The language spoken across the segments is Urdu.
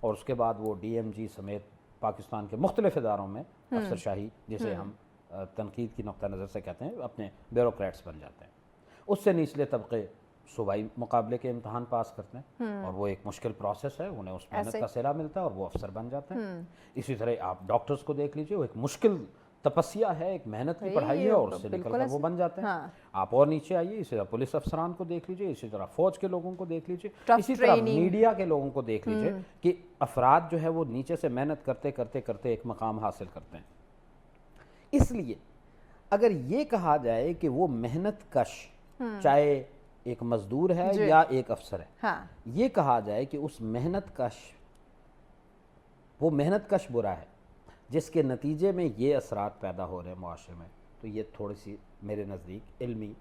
اور اس کے بعد وہ DMG سمیت پاکستان کے مختلف اداروں میں افسر شاہی جسے ہم تنقید کی نقطہ نظر سے کہتے ہیں اپنے بیوروکریٹس بن جاتے ہیں. اس سے نچلے طبقے صوبائی مقابلے کے امتحان پاس کرتے ہیں اور وہ ایک مشکل پروسیس ہے, انہیں اس محنت کا صلہ ملتا ہے اور وہ افسر بن جاتے ہیں. اسی طرح آپ ڈاکٹرز کو دیکھ لیجئے, وہ ایک مشکل تپسیا ہے, ایک محنت کی پڑھائی ہے اور اس سے نکل کر وہ بن جاتے ہیں. آپ اور نیچے آئیے, اسی طرح پولیس افسران کو دیکھ لیجئے, اسی طرح فوج کے لوگوں کو دیکھ لیجئے, اسی طرح میڈیا کے لوگوں کو دیکھ لیجئے کہ افراد جو ہے وہ نیچے سے محنت کرتے کرتے کرتے ایک مقام حاصل کرتے ہیں. اس لیے اگر یہ کہا جائے کہ وہ محنت کش, چاہے ایک مزدور ہے یا ایک افسر ہے, یہ کہا جائے کہ اس محنت کش, وہ محنت کش برا ہے جس کے نتیجے میں یہ اثرات پیدا ہو رہے ہیں معاشرے میں, تو یہ تھوڑی سی میرے نزدیک علمی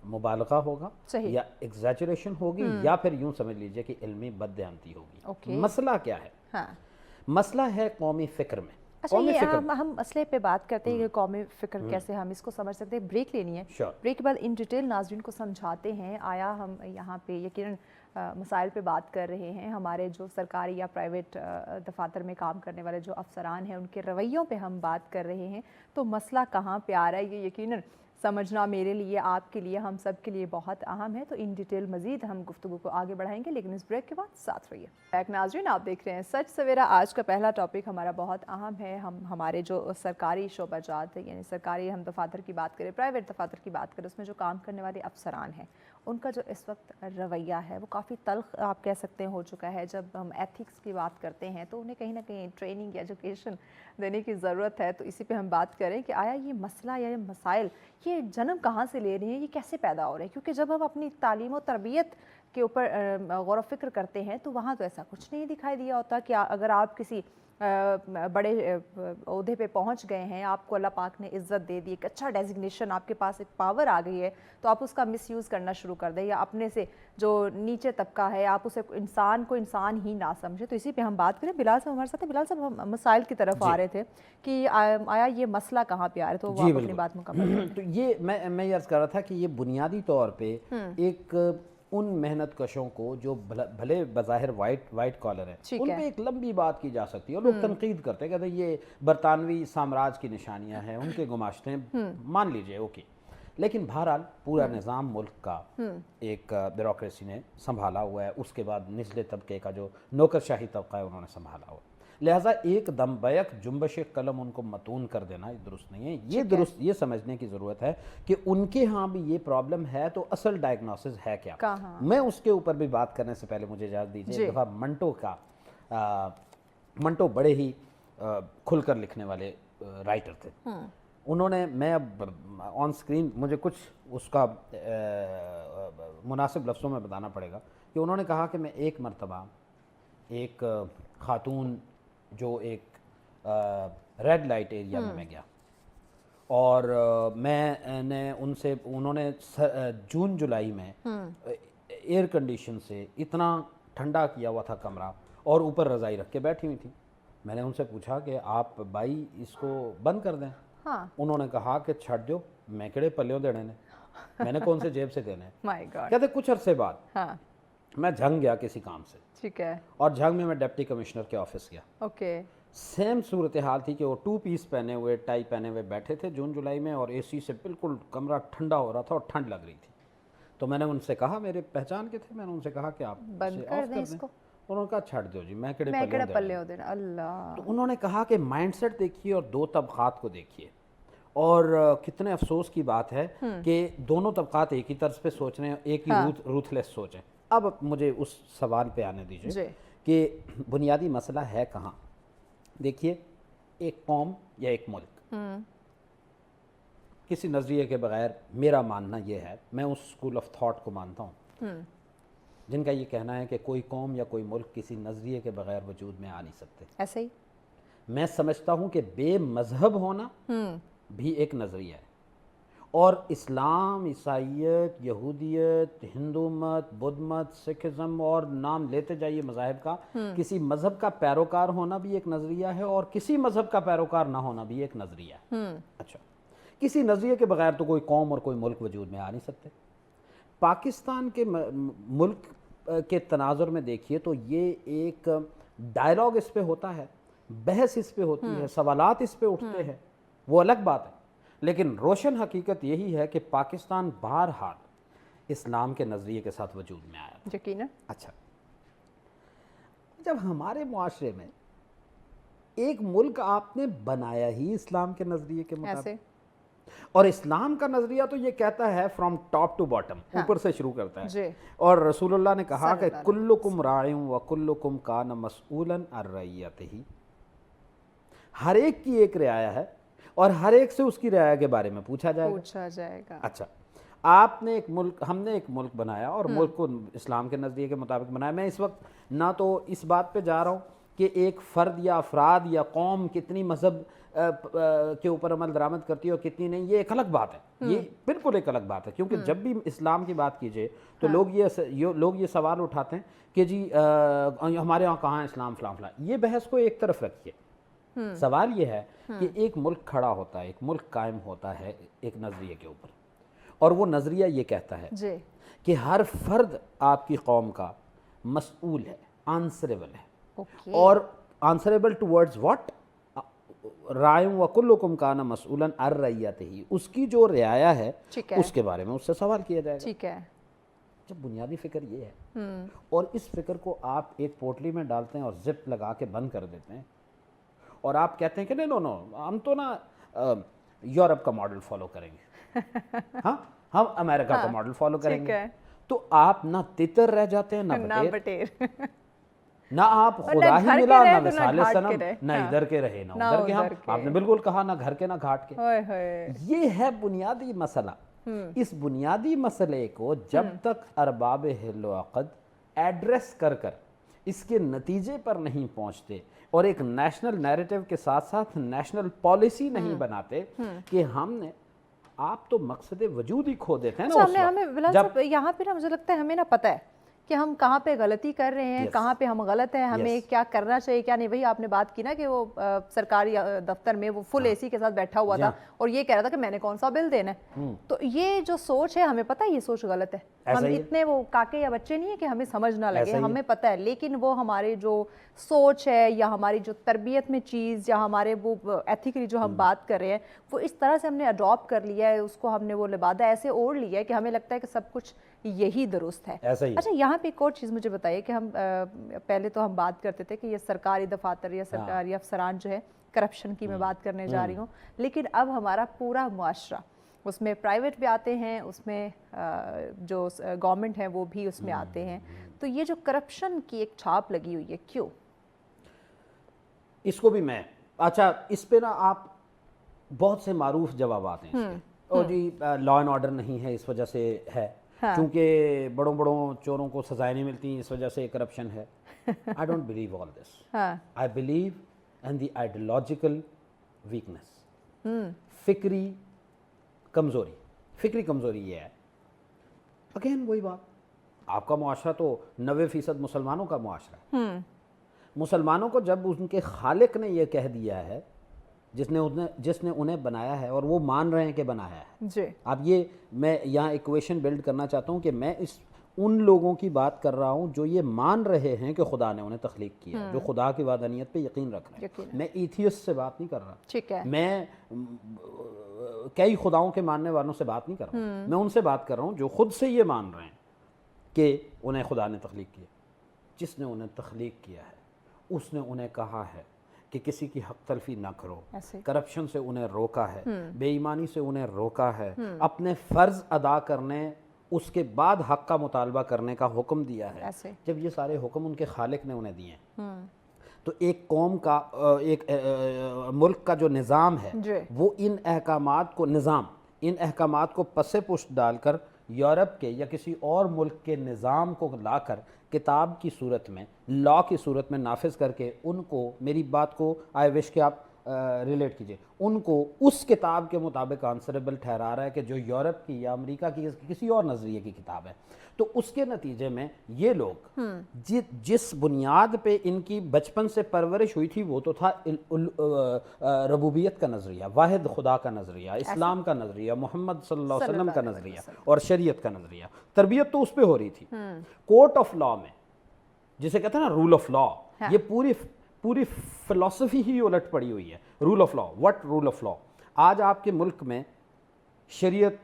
مبالغہ ہوگا یا ایگزیجریشن ہوگی, یا پھر یوں سمجھ لیجئے کہ علمی بددیانتی ہوگی. مسئلہ کیا ہے؟ مسئلہ ہے قومی فکر میں. اچھا, یہ ہم مسئلے پہ بات کرتے ہیں کہ قومی فکر کیسے ہم اس کو سمجھ سکتے ہیں. بریک لینی ہے, بریک کے بعد ان ڈیٹیل ناظرین کو سمجھاتے ہیں. آیا ہم یہاں پہ یقیناً مسائل پہ بات کر رہے ہیں, ہمارے جو سرکاری یا پرائیویٹ دفاتر میں کام کرنے والے جو افسران ہیں ان کے رویوں پہ ہم بات کر رہے ہیں, تو مسئلہ کہاں پہ آ رہا ہے یہ یقیناً سمجھنا میرے لیے, آپ کے لیے, ہم سب کے لیے بہت اہم ہے. تو ان ڈیٹیل مزید ہم گفتگو کو آگے بڑھائیں گے, لیکن اس بریک کے بعد ساتھ رہیے. ایک ناظرین, آپ دیکھ رہے ہیں سچ سویرا. آج کا پہلا ٹاپک ہمارا بہت اہم ہے. ہمارے جو سرکاری شعبہ جات یعنی سرکاری ہم دفاتر کی بات کریں, پرائیویٹ دفاتر کی بات کریں, اس میں جو کام کرنے والے افسران ہیں ان کا جو اس وقت رویہ ہے وہ کافی تلخ آپ کہہ سکتے ہیں ہو چکا ہے. جب ہم ایتھکس کی بات کرتے ہیں تو انہیں کہیں نہ کہیں ٹریننگ یا ایجوکیشن دینے کی ضرورت ہے. تو اسی پہ ہم بات کریں کہ آیا یہ مسئلہ یا مسائل یہ جنم کہاں سے لے رہے ہیں, یہ کیسے پیدا ہو رہے ہیں. کیونکہ جب ہم اپنی تعلیم و تربیت کے اوپر غور و فکر کرتے ہیں تو وہاں تو ایسا کچھ نہیں دکھائی دیا ہوتا کہ اگر آپ کسی بڑے عہدے پہ پہنچ گئے ہیں, آپ کو اللہ پاک نے عزت دے دی, ایک اچھا ڈیزگنیشن, آپ کے پاس ایک پاور آ گئی ہے, تو آپ اس کا مس یوز کرنا شروع کر دیں, یا اپنے سے جو نیچے طبقہ ہے آپ اسے انسان کو انسان ہی نہ سمجھے. تو اسی پہ ہم بات کریں. بلال صاحب ہمارے ساتھ ہیں. بلال صاحب, ہم مسائل کی طرف آ رہے تھے کہ آیا یہ مسئلہ کہاں پہ آ رہا ہے, تو وہ آپ اپنی بات مکمل کریں. تو یہ میں عرض کر رہا تھا کہ یہ بنیادی طور پہ ایک ان محنت کشوں کو جو بھلے بظاہر وائٹ کالر ہیں, ان پہ ایک لمبی بات کی جا سکتی ہے, اور لوگ تنقید کرتے ہیں, کہتے ہیں یہ برطانوی سامراج کی نشانیاں ہیں, ان کے گماشتے ہیں, مان لیجئے اوکے. لیکن بہرحال پورا نظام ملک کا ایک بیوروکریسی نے سنبھالا ہوا ہے, اس کے بعد نچلے طبقے کا جو نوکرشاہی طبقہ ہے انہوں نے سنبھالا ہوا ہے. لہٰذا ایک دم بیک جنبش قلم ان کو متون کر دینا یہ درست نہیں ہے. یہ درست یہ سمجھنے کی ضرورت ہے کہ ان کے ہاں بھی یہ پرابلم ہے, تو اصل ڈائگنوسس ہے کیا. میں اس کے اوپر بھی بات کرنے سے پہلے مجھے اجازت دیجیے. ایک دفعہ منٹو بڑے ہی کھل کر لکھنے والے رائٹر تھے. انہوں نے, میں اب آن سکرین مجھے کچھ اس کا مناسب لفظوں میں بتانا پڑے گا, کہ انہوں نے کہا کہ میں ایک مرتبہ ایک خاتون جو ایک ریڈ لائٹ ایریا میں گیا, اور میں نے انہوں نے جون جولائی میں ایئر کنڈیشن سے اتنا ٹھنڈا کیا ہوا تھا کمرہ, اور اوپر رضائی رکھ کے بیٹھی ہوئی تھی. میں نے ان سے پوچھا کہ آپ بھائی اس کو بند کر دیں. انہوں نے کہا کہ چھڑ دو, میں کہڑے پلیوں دینے نے, میں نے کون سے جیب سے دینے. کہتے کچھ عرصے بعد میں جھنگ گیا کسی کام سے, ٹھیک ہے, اور جھنگ میں ڈپٹی کمشنر کے آفس گیا. اوکے, سیم صورتحال تھی کہ وہ 2 پیس پہنے ہوئے, ٹائی پہنے ہوئے بیٹھے تھے جون جولائی میں, اور اے سی سے بالکل کمرہ ٹھنڈا ہو رہا تھا اور ٹھنڈ لگ رہی تھی. تو میں نے ان سے کہا, میرے پہچان کے تھے, میں نے ان سے کہا کہ آپ بند کر دیں اس کو. انہوں نے کہا چھڑ دو جی, میں کہڑے پلے ہو دینا. اللہ. تو انہوں نے کہا کہ مائنڈ سیٹ دیکھیے اور 2 طبقات کو دیکھیے, اور کتنے افسوس کی بات ہے کہ دونوں طبقات ایک ہی طرز پہ سوچ رہے ہیں, ایک ہی روتھلیس سوچ ہے. اب مجھے اس سوال پہ آنے دیجیے کہ بنیادی مسئلہ ہے کہاں. دیکھیے, ایک قوم یا ایک ملک کسی نظریے کے بغیر, میرا ماننا یہ ہے, میں اس اسکول آف تھاٹ کو مانتا ہوں جن کا یہ کہنا ہے کہ کوئی قوم یا کوئی ملک کسی نظریے کے بغیر وجود میں آ نہیں سکتے. ایسے ہی میں سمجھتا ہوں کہ بے مذہب ہونا بھی ایک نظریہ ہے, اور اسلام, عیسائیت, یہودیت, ہندو مت, بدھ مت, سکھزم, اور نام لیتے جائیے مذاہب کا, کسی مذہب کا پیروکار ہونا بھی ایک نظریہ ہے, اور کسی مذہب کا پیروکار نہ ہونا بھی ایک نظریہ ہے. اچھا, کسی نظریے کے بغیر تو کوئی قوم اور کوئی ملک وجود میں آ نہیں سکتے. پاکستان کے ملک کے تناظر میں دیکھیے تو یہ ایک ڈائلاگ اس پہ ہوتا ہے, بحث اس پہ ہوتی ہے, سوالات اس پہ اٹھتے ہیں, وہ الگ بات ہے. لیکن روشن حقیقت یہی ہے کہ پاکستان بہرحال اسلام کے نظریے کے ساتھ وجود میں آیا. یقیناً. اچھا, جب ہمارے معاشرے میں ایک ملک آپ نے بنایا ہی اسلام کے نظریے کے مطابق, اور اسلام کا نظریہ تو یہ کہتا ہے فرام ٹاپ ٹو باٹم, اوپر سے شروع کرتا ہے, اور رسول اللہ نے کہا کہ کلکم راع و کلکم کان مسئولا عن رعیتہ, ہر ایک کی ایک رعایا ہے اور ہر ایک سے اس کی رعایا کے بارے میں پوچھا جائے گا. اچھا, آپ نے ایک ملک, ہم نے ایک ملک بنایا اور ملک کو اسلام کے نظریے کے مطابق بنایا. میں اس وقت نہ تو اس بات پہ جا رہا ہوں کہ ایک فرد یا افراد یا قوم کتنی مذہب کے اوپر عمل درآمد کرتی ہے اور کتنی نہیں, یہ ایک الگ بات ہے, یہ بالکل ایک الگ بات ہے. کیونکہ جب بھی اسلام کی بات کیجئے تو لوگ یہ سوال اٹھاتے ہیں کہ جی ہمارے یہاں کہاں ہے اسلام فلاں فلاں. یہ بحث کو ایک طرف رکھیے, سوال یہ ہے کہ ایک ملک کھڑا ہوتا ہے, ایک ملک قائم ہوتا ہے ایک نظریے کے اوپر, اور وہ نظریہ یہ کہتا ہے کہ ہر فرد آپ کی قوم کا مسئول ہے, آنسریبل ہے, اور آنسریبل ٹورڈز واٹ, رائم وکلکم کان مسئولا عن رعیتہ, اس کی جو رعایا ہے اس کے بارے میں اس سے سوال کیا جائے گا. ٹھیک ہے. جب بنیادی فکر یہ ہے, اور اس فکر کو آپ ایک پوٹلی میں ڈالتے ہیں اور زپ لگا کے بند کر دیتے ہیں, اور آپ کہتے ہیں کہ نہیں نو ہم تو نا یورپ کا ماڈل فالو کریں گے, ہاں ہم امریکہ کا ماڈل فالو کریں گے, تو آپ نہ تتر رہ جاتے ہیں نہ بٹیر, نہ آپ خدا ہی ملا نہ مثال صنم, نہ ادھر کے رہے نہ ادھر کے. آپ نے بالکل کہا نہ گھر کے نہ گھاٹ کے. یہ ہے بنیادی مسئلہ. اس بنیادی مسئلے کو جب تک ارباب حل و عقد ایڈریس کر اس کے نتیجے پر نہیں پہنچتے اور ایک نیشنل نیریٹو کے ساتھ ساتھ نیشنل پالیسی نہیں بناتے کہ ہم نے, آپ تو مقصد وجود ہی کھو دیتے ہیں نا. ہمیں یہاں پہ نا مجھے لگتا ہے ہمیں نا پتہ ہے کہ ہم کہاں پہ غلطی کر رہے ہیں, کہاں پہ ہم غلط ہیں, ہمیں کیا کرنا چاہیے کیا نہیں. وہی آپ نے بات کی نا کہ وہ سرکاری دفتر میں وہ فل اے سی کے ساتھ بیٹھا ہوا تھا اور یہ کہہ رہا تھا کہ میں نے کون سا بل دینا ہے. تو یہ جو سوچ ہے ہمیں پتہ ہے یہ سوچ غلط ہے. ہم اتنے وہ کاکے یا بچے نہیں ہیں کہ ہمیں سمجھ نہ لگے, ہمیں پتہ ہے. لیکن وہ ہمارے جو سوچ ہے یا ہماری جو تربیت میں چیز یا ہمارے وہ ایتھیکلی جو ہم بات کر رہے ہیں وہ اس طرح سے ہم نے اڈاپٹ کر لیا ہے, اس کو ہم نے وہ لبادہ ایسے اوڑھ لیا ہے کہ ہمیں لگتا ہے کہ سب کچھ یہی درست ہے. اچھا, یہاں پہ ایک اور چیز مجھے بتائیے کہ ہم پہلے تو ہم بات کرتے تھے کہ یہ سرکاری دفاتر یا سرکاری افسران جو ہے کرپشن کی میں بات کرنے جا رہی ہوں, لیکن اب ہمارا پورا معاشرہ, اس میں پرائیویٹ بھی آتے ہیں, اس میں جو گورنمنٹ ہیں وہ بھی اس میں آتے ہیں, تو یہ جو کرپشن کی ایک چھاپ لگی ہوئی ہے کیوں؟ اس کو بھی میں, اچھا اس پہ نا آپ بہت سے معروف جوابات ہیں اس کے, اور جی لا اینڈ آرڈر نہیں ہے اس وجہ سے ہے, کیونکہ بڑوں چوروں کو سزائیں نہیں ملتی اس وجہ سے کرپشن ہے. I don't believe all this. I believe in the ideological weakness. فکری کمزوری یہ ہے. اگین وہی بات, آپ کا معاشرہ تو 90% مسلمانوں کا معاشرہ ہے. مسلمانوں کو جب ان کے خالق نے یہ کہہ دیا ہے, جس نے انہیں بنایا ہے اور وہ مان رہے ہیں کہ بنایا ہے. اب یہ میں یہاں ایکویشن بلڈ کرنا چاہتا ہوں کہ میں ان لوگوں کی بات کر رہا ہوں جو یہ مان رہے ہیں کہ خدا نے انہیں تخلیق کیا, جو خدا کی وحدانیت پہ یقین رکھ رہے ہیں. میں ایتھیسٹ سے بات نہیں کر رہا, میں کئی خداؤں کے ماننے والوں سے بات نہیں کر رہا, میں ان سے بات کر رہا ہوں جو خود سے یہ مان رہے ہیں کہ انہیں خدا نے تخلیق کیا. جس نے انہیں تخلیق کیا ہے اس نے انہیں کہا ہے کہ کسی کی حق تلفی نہ کرو, کرپشن سے انہیں روکا ہے, بے ایمانی سے انہیں روکا ہے, اپنے فرض ادا کرنے اس کے بعد حق کا مطالبہ کرنے کا حکم دیا ہے. جب یہ سارے حکم ان کے خالق نے انہیں دیے ہیں تو ایک قوم کا, ایک ملک کا جو نظام ہے وہ ان احکامات کو پس پشت ڈال کر یورپ کے یا کسی اور ملک کے نظام کو لا کر کتاب کی صورت میں, لا کی صورت میں نافذ کر کے ان کو, میری بات کو آئی وش کہ آپ ریلیٹ کیجئے, ان کو اس کتاب کے مطابق آنسریبل ٹھہرا رہا ہے کہ جو یورپ کی یا امریکہ کی کسی اور نظریے کی کتاب ہے. تو اس کے نتیجے میں یہ لوگ جس بنیاد پہ ان کی بچپن سے پرورش ہوئی تھی وہ تو تھا ربوبیت کا نظریہ, واحد خدا کا نظریہ, اسلام کا نظریہ, محمد صلی اللہ علیہ وسلم کا نظریہ اور شریعت کا نظریہ. تربیت تو اس پہ ہو رہی تھی. کورٹ آف لا میں, جسے کہتے ہیں نا رول آف لا, یہ پوری فلسفی ہی الٹ پڑی ہوئی ہے. Rule of law, what rule of law. آج آپ کے ملک میں شریعت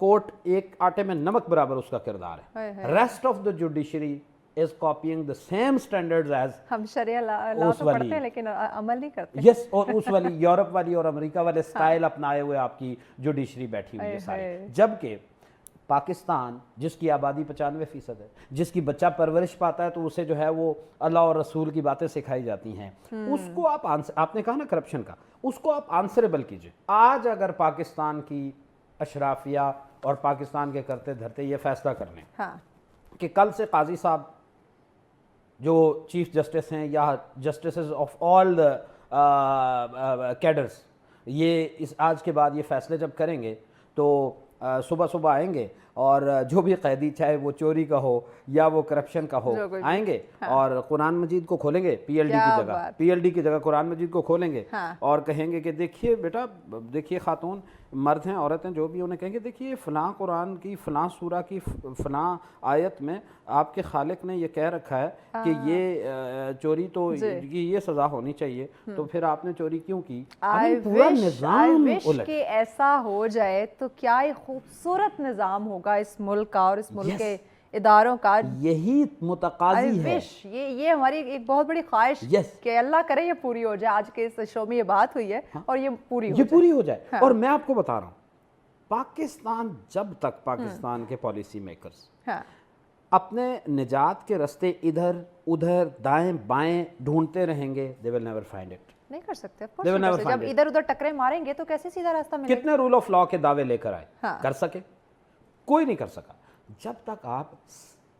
کورٹ ایک آٹے میں نمک برابر اس کا کردار ہے. Rest of the judiciary is copying the same standards as ہم شریعہ لا تو پڑھتے ہیں لیکن عمل نہیں کرتے. یس, اور اس والی یورپ والی اور امریکہ والے سٹائل اپنائے ہوئے آپ کی جوڈیشری بیٹھی ہوئی ہے ساری. جبکہ پاکستان جس کی آبادی 95% ہے, جس کی بچہ پرورش پاتا ہے تو اسے جو ہے وہ اللہ اور رسول کی باتیں سکھائی جاتی ہیں, اس کو آپ نے کہا نا کرپشن کا, اس کو آپ آنسریبل کیجئے. آج اگر پاکستان کی اشرافیہ اور پاکستان کے کرتے دھرتے یہ فیصلہ کر لیں کہ کل سے قاضی صاحب جو چیف جسٹس ہیں یا جسٹسز آف آل کیڈرز, یہ اس آج کے بعد یہ فیصلے جب کریں گے تو صبح صبح آئیں گے اور جو بھی قیدی چاہے وہ چوری کا ہو یا وہ کرپشن کا ہو آئیں گے اور قرآن مجید کو کھولیں گے, پی ایل ڈی کی جگہ قرآن مجید کو کھولیں گے اور کہیں گے کہ دیکھیے بیٹا, دیکھیے خاتون مرد ہیں عورت ہیں جو بھی, انہیں کہیں گے دیکھیے فلاں قرآن کی فلاں سورہ کی فلاں آیت میں آپ کے خالق نے یہ کہہ رکھا ہے کہ یہ چوری تو یہ سزا ہونی چاہیے, تو پھر آپ نے چوری کیوں کی. پورا نظام الٹ. کہ ایسا ہو جائے تو کیا ایک خوبصورت نظام ہوگا اس ملک کا اور اس ملک کے اداروں کا. یہی متقاضی ہے, یہ ہماری ایک بہت بڑی خواہش کہ اللہ کرے یہ پوری ہو جائے. آج کے اس شو میں یہ بات ہوئی ہے اور یہ پوری ہو جائے. اور میں آپ کو بتا رہا ہوں, پاکستان جب تک پاکستان کے پالیسی میکرز اپنے نجات کے رستے ادھر ادھر دائیں بائیں ڈھونڈتے رہیں گے, they will never find it. نہیں کر سکتے. جب ادھر ادھر ٹکرے ماریں گے تو کیسے سیدھا راستہ ملے گا. کتنے رول آف لا کے دعوے لے کر آئے, کر سکے؟ کوئی نہیں کر سکا. جب تک آپ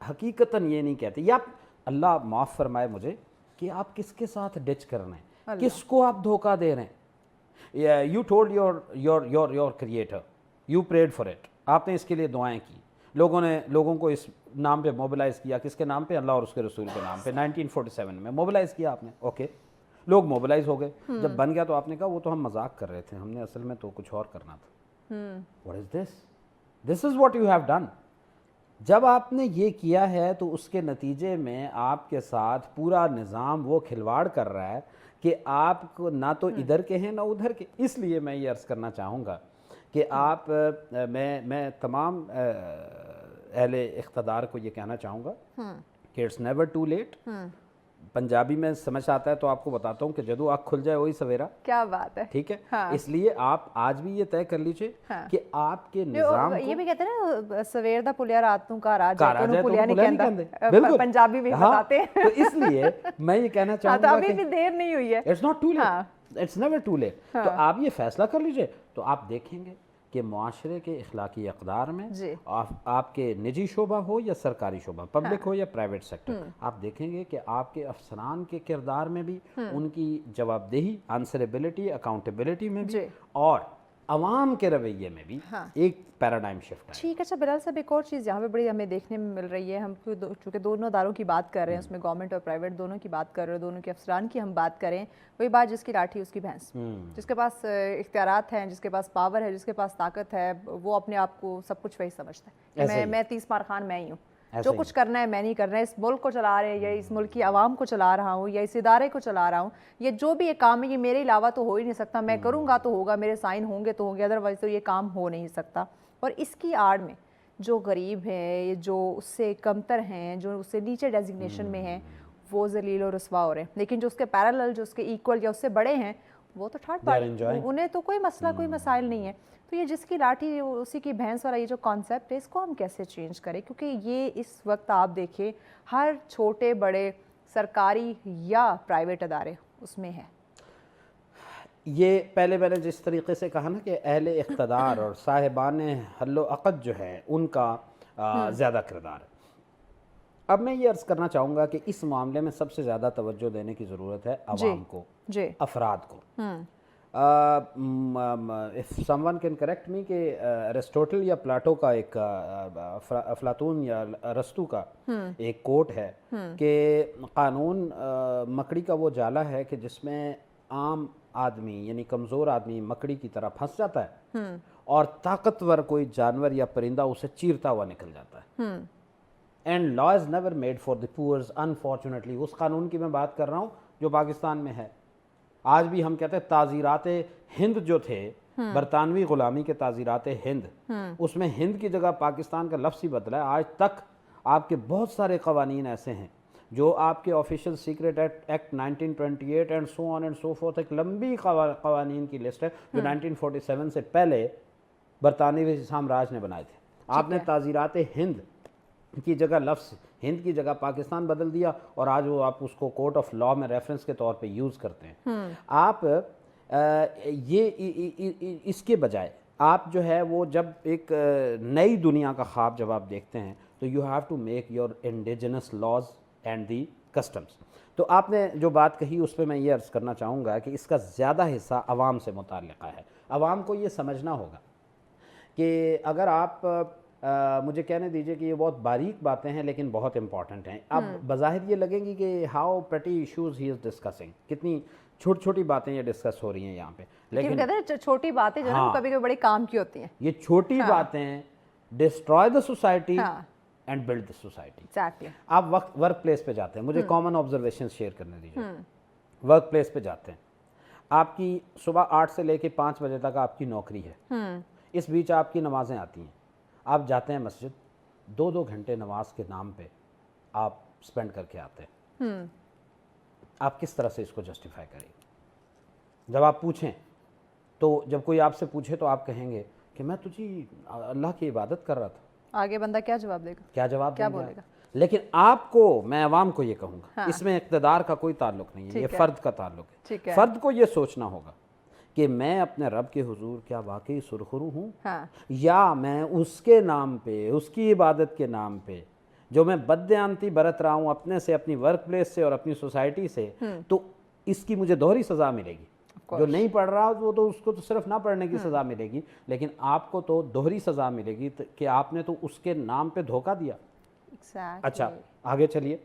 حقیقتاً یہ نہیں کہتے, یا اللہ معاف فرمائے مجھے, کہ آپ کس کے ساتھ ڈچ کر رہے ہیں, کس کو آپ دھوکہ دے رہے ہیں. You told your creator, you prayed for it, آپ نے اس کے لیے دعائیں کی, لوگوں کو اس نام پہ موبلائز کیا. کس کے نام پہ؟ اللہ اور اس کے رسول کے نام پہ. 1947 میں موبلائز کیا آپ نے. اوکے, لوگ موبلائز ہو گئے. جب بن گیا تو آپ نے کہا وہ تو ہم مذاق کر رہے تھے, ہم نے اصل میں تو کچھ اور کرنا تھا. What is this? This is what you have done. جب آپ نے یہ کیا ہے تو اس کے نتیجے میں آپ کے ساتھ پورا نظام وہ کھلواڑ کر رہا ہے کہ آپ کو نہ تو ادھر کے ہیں نہ ادھر کے. اس لیے میں یہ عرض کرنا چاہوں گا کہ آپ میں تمام اہل اقتدار کو یہ کہنا چاہوں گا کہ it's never too late. Punjabi میں سمجھ آتا ہے تو آپ کو بتاتا ہوں کہ جدو آنکھ کھل جائے وہی سویرا. کیا بات ہے. ٹھیک ہے, اس لیے آپ آج بھی یہ طے کر لیجئے کہ آپ کے نظام یہ بھی کہتے ہیں نا سویر دا پلیا رات نوں گھر آ جائے تو پلیا نہیں کہندا, پنجابی میں بتاتے ہیں. تو اس لیے میں یہ کہنا چاہوں گا کہ ابھی بھی دیر نہیں ہوئی ہے. It's not too late, it's never too late. تو آپ یہ فیصلہ کر لیجئے تو آپ دیکھیں گے کہ معاشرے کے اخلاقی اقدار میں آپ کے نجی شعبہ ہو یا سرکاری شعبہ, پبلک ہو یا پرائیویٹ سیکٹر, آپ دیکھیں گے کہ آپ کے افسران کے کردار میں بھی, ان کی جواب دہی, آنسریبلٹی, اکاؤنٹیبلٹی میں بھی, اور عوام کے رویے میں بھی ایک پیراڈائم شفٹ ہے. ٹھیک ہے. اچھا بلال صاحب, ایک اور چیز یہاں پہ بڑی ہمیں دیکھنے میں مل رہی ہے, ہم چونکہ دونوں اداروں کی بات کر رہے ہیں, اس میں گورنمنٹ اور پرائیویٹ دونوں کی بات کر رہے ہیں, دونوں کے افسران کی ہم بات کریں, وہی بات جس کی لاٹھی اس کی بھینس. جس کے پاس اختیارات ہیں, جس کے پاس پاور ہے, جس کے پاس طاقت ہے, وہ اپنے آپ کو سب کچھ وہی سمجھتا ہے کہ میں 30 مار خان میں ہی ہوں, جو کچھ کرنا ہے میں نہیں کرنا ہے, اس ملک کو چلا رہے ہیں یا اس ملک کی عوام کو چلا رہا ہوں یا اس ادارے کو چلا رہا ہوں, یہ جو بھی یہ کام ہے یہ میرے علاوہ تو ہو ہی نہیں سکتا, میں کروں گا تو ہوگا, میرے سائن ہوں گے تو ہوں گے, ادروائز تو یہ کام ہو نہیں سکتا. اور اس کی آڑ میں جو غریب ہیں, جو اس سے کمتر ہیں, جو اس سے نیچے ڈیزگنیشن میں ہیں, وہ ذلیل و رسوا ہو رہے ہیں. لیکن جو اس کے پیرالل, جو اس کے ایکول یا اس سے بڑے ہیں, وہ تو ٹھاٹ باٹ, انہیں تو کوئی مسئلہ کوئی مسائل نہیں ہے. تو یہ جس کی لاٹھی اسی کی بھینس والا یہ جو کانسیپٹ ہے, اس کو ہم کیسے چینج کریں؟ کیونکہ یہ اس وقت آپ دیکھیں ہر چھوٹے بڑے سرکاری یا پرائیویٹ ادارے اس میں ہے. یہ پہلے میں نے جس طریقے سے کہا نا کہ اہل اقتدار اور صاحبان حل و عقد جو ہے ان کا زیادہ کردار ہے. اب میں یہ عرض کرنا چاہوں گا کہ اس معاملے میں سب سے زیادہ توجہ دینے کی ضرورت ہے عوام کو, افراد کو. if someone can correct me کہ ایرسٹوٹل یا پلاٹو کا ایک افلاطون یا ارسطو کا ایک کوٹ ہے کہ قانون مکڑی کا وہ جالا ہے کہ جس میں عام آدمی یعنی کمزور آدمی مکڑی کی طرح پھنس جاتا ہے اور طاقتور کوئی جانور یا پرندہ اسے چیرتا ہوا نکل جاتا ہے. And law is never made for the poors unfortunately. اس قانون کی میں بات کر رہا ہوں جو پاکستان میں ہے. آج بھی ہم کہتے ہیں تعزیرات ہند جو تھے, برطانوی غلامی کے تعزیرات ہند, اس میں ہند کی جگہ پاکستان کا لفظ ہی بدلا ہے. آج تک آپ کے بہت سارے قوانین ایسے ہیں جو آپ کے official secret act 1928 and so on and so forth, ایک لمبی قوانین کی لسٹ ہے جو 1947 سے پہلے برطانوی سامراج نے بنائے تھے. آپ نے تعزیرات ہند کی جگہ لفظ ہند کی جگہ پاکستان بدل دیا, اور آج وہ آپ اس کو کورٹ آف لا میں ریفرنس کے طور پہ یوز کرتے ہیں. آپ یہ اس کے بجائے آپ جو ہے وہ جب ایک نئی دنیا کا خواب جب آپ دیکھتے ہیں تو you have to make your indigenous laws and the customs. تو آپ نے جو بات کہی اس پہ میں یہ عرض کرنا چاہوں گا کہ اس کا زیادہ حصہ عوام سے متعلقہ ہے. عوام کو یہ سمجھنا ہوگا کہ اگر آپ مجھے کہنے دیجئے کہ یہ بہت باریک باتیں ہیں لیکن بہت امپورٹنٹ ہیں. اب بظاہر یہ لگیں گی کہ how pretty issues he is discussing, کتنی چھوٹی چھوٹی باتیں یہ ڈسکس ہو رہی ہیں یہاں پہ, لیکن کہتے ہیں چھوٹی باتیں جو ہے کبھی کبھی بڑے کام کی ہوتی ہیں. یہ چھوٹی باتیں destroy the society and build the society. آپ ورک پلیس پہ جاتے ہیں, مجھے کامن آبزرویشن شیئر کرنے دیجیے. ورک پلیس پہ جاتے ہیں, آپ کی صبح 8 سے لے کے 5 بجے تک آپ کی نوکری ہے, اس بیچ آپ کی نمازیں آتی ہیں, آپ جاتے ہیں مسجد, 2 گھنٹے نماز کے نام پہ آپ سپینڈ کر کے آتے ہیں. آپ کس طرح سے اس کو جسٹیفائی کریں گے؟ جب آپ پوچھیں تو جب کوئی آپ سے پوچھے تو آپ کہیں گے کہ میں تجھے اللہ کی عبادت کر رہا تھا. آگے بندہ کیا جواب دے گا؟ کیا جواب کیا دیں گے؟ بولے گا؟ لیکن آپ کو, میں عوام کو یہ کہوں گا, اس میں اقتدار کا کوئی تعلق نہیں ہے, یہ فرد کا تعلق ہے. فرد کو یہ سوچنا ہوگا کہ میں اپنے رب کے حضور کیا واقعی سرخرو ہوں, یا میں اس کے نام پہ, اس کی عبادت کے نام پہ جو میں بددیانتی برت رہا ہوں اپنے سے, اپنی ورک پلیس سے اور اپنی سوسائٹی سے, تو اس کی مجھے دوہری سزا ملے گی. جو نہیں پڑھ رہا وہ تو اس کو تو صرف نہ پڑھنے کی سزا ملے گی, لیکن آپ کو تو دوہری سزا ملے گی کہ آپ نے تو اس کے نام پہ دھوکہ دیا. اچھا آگے چلیے.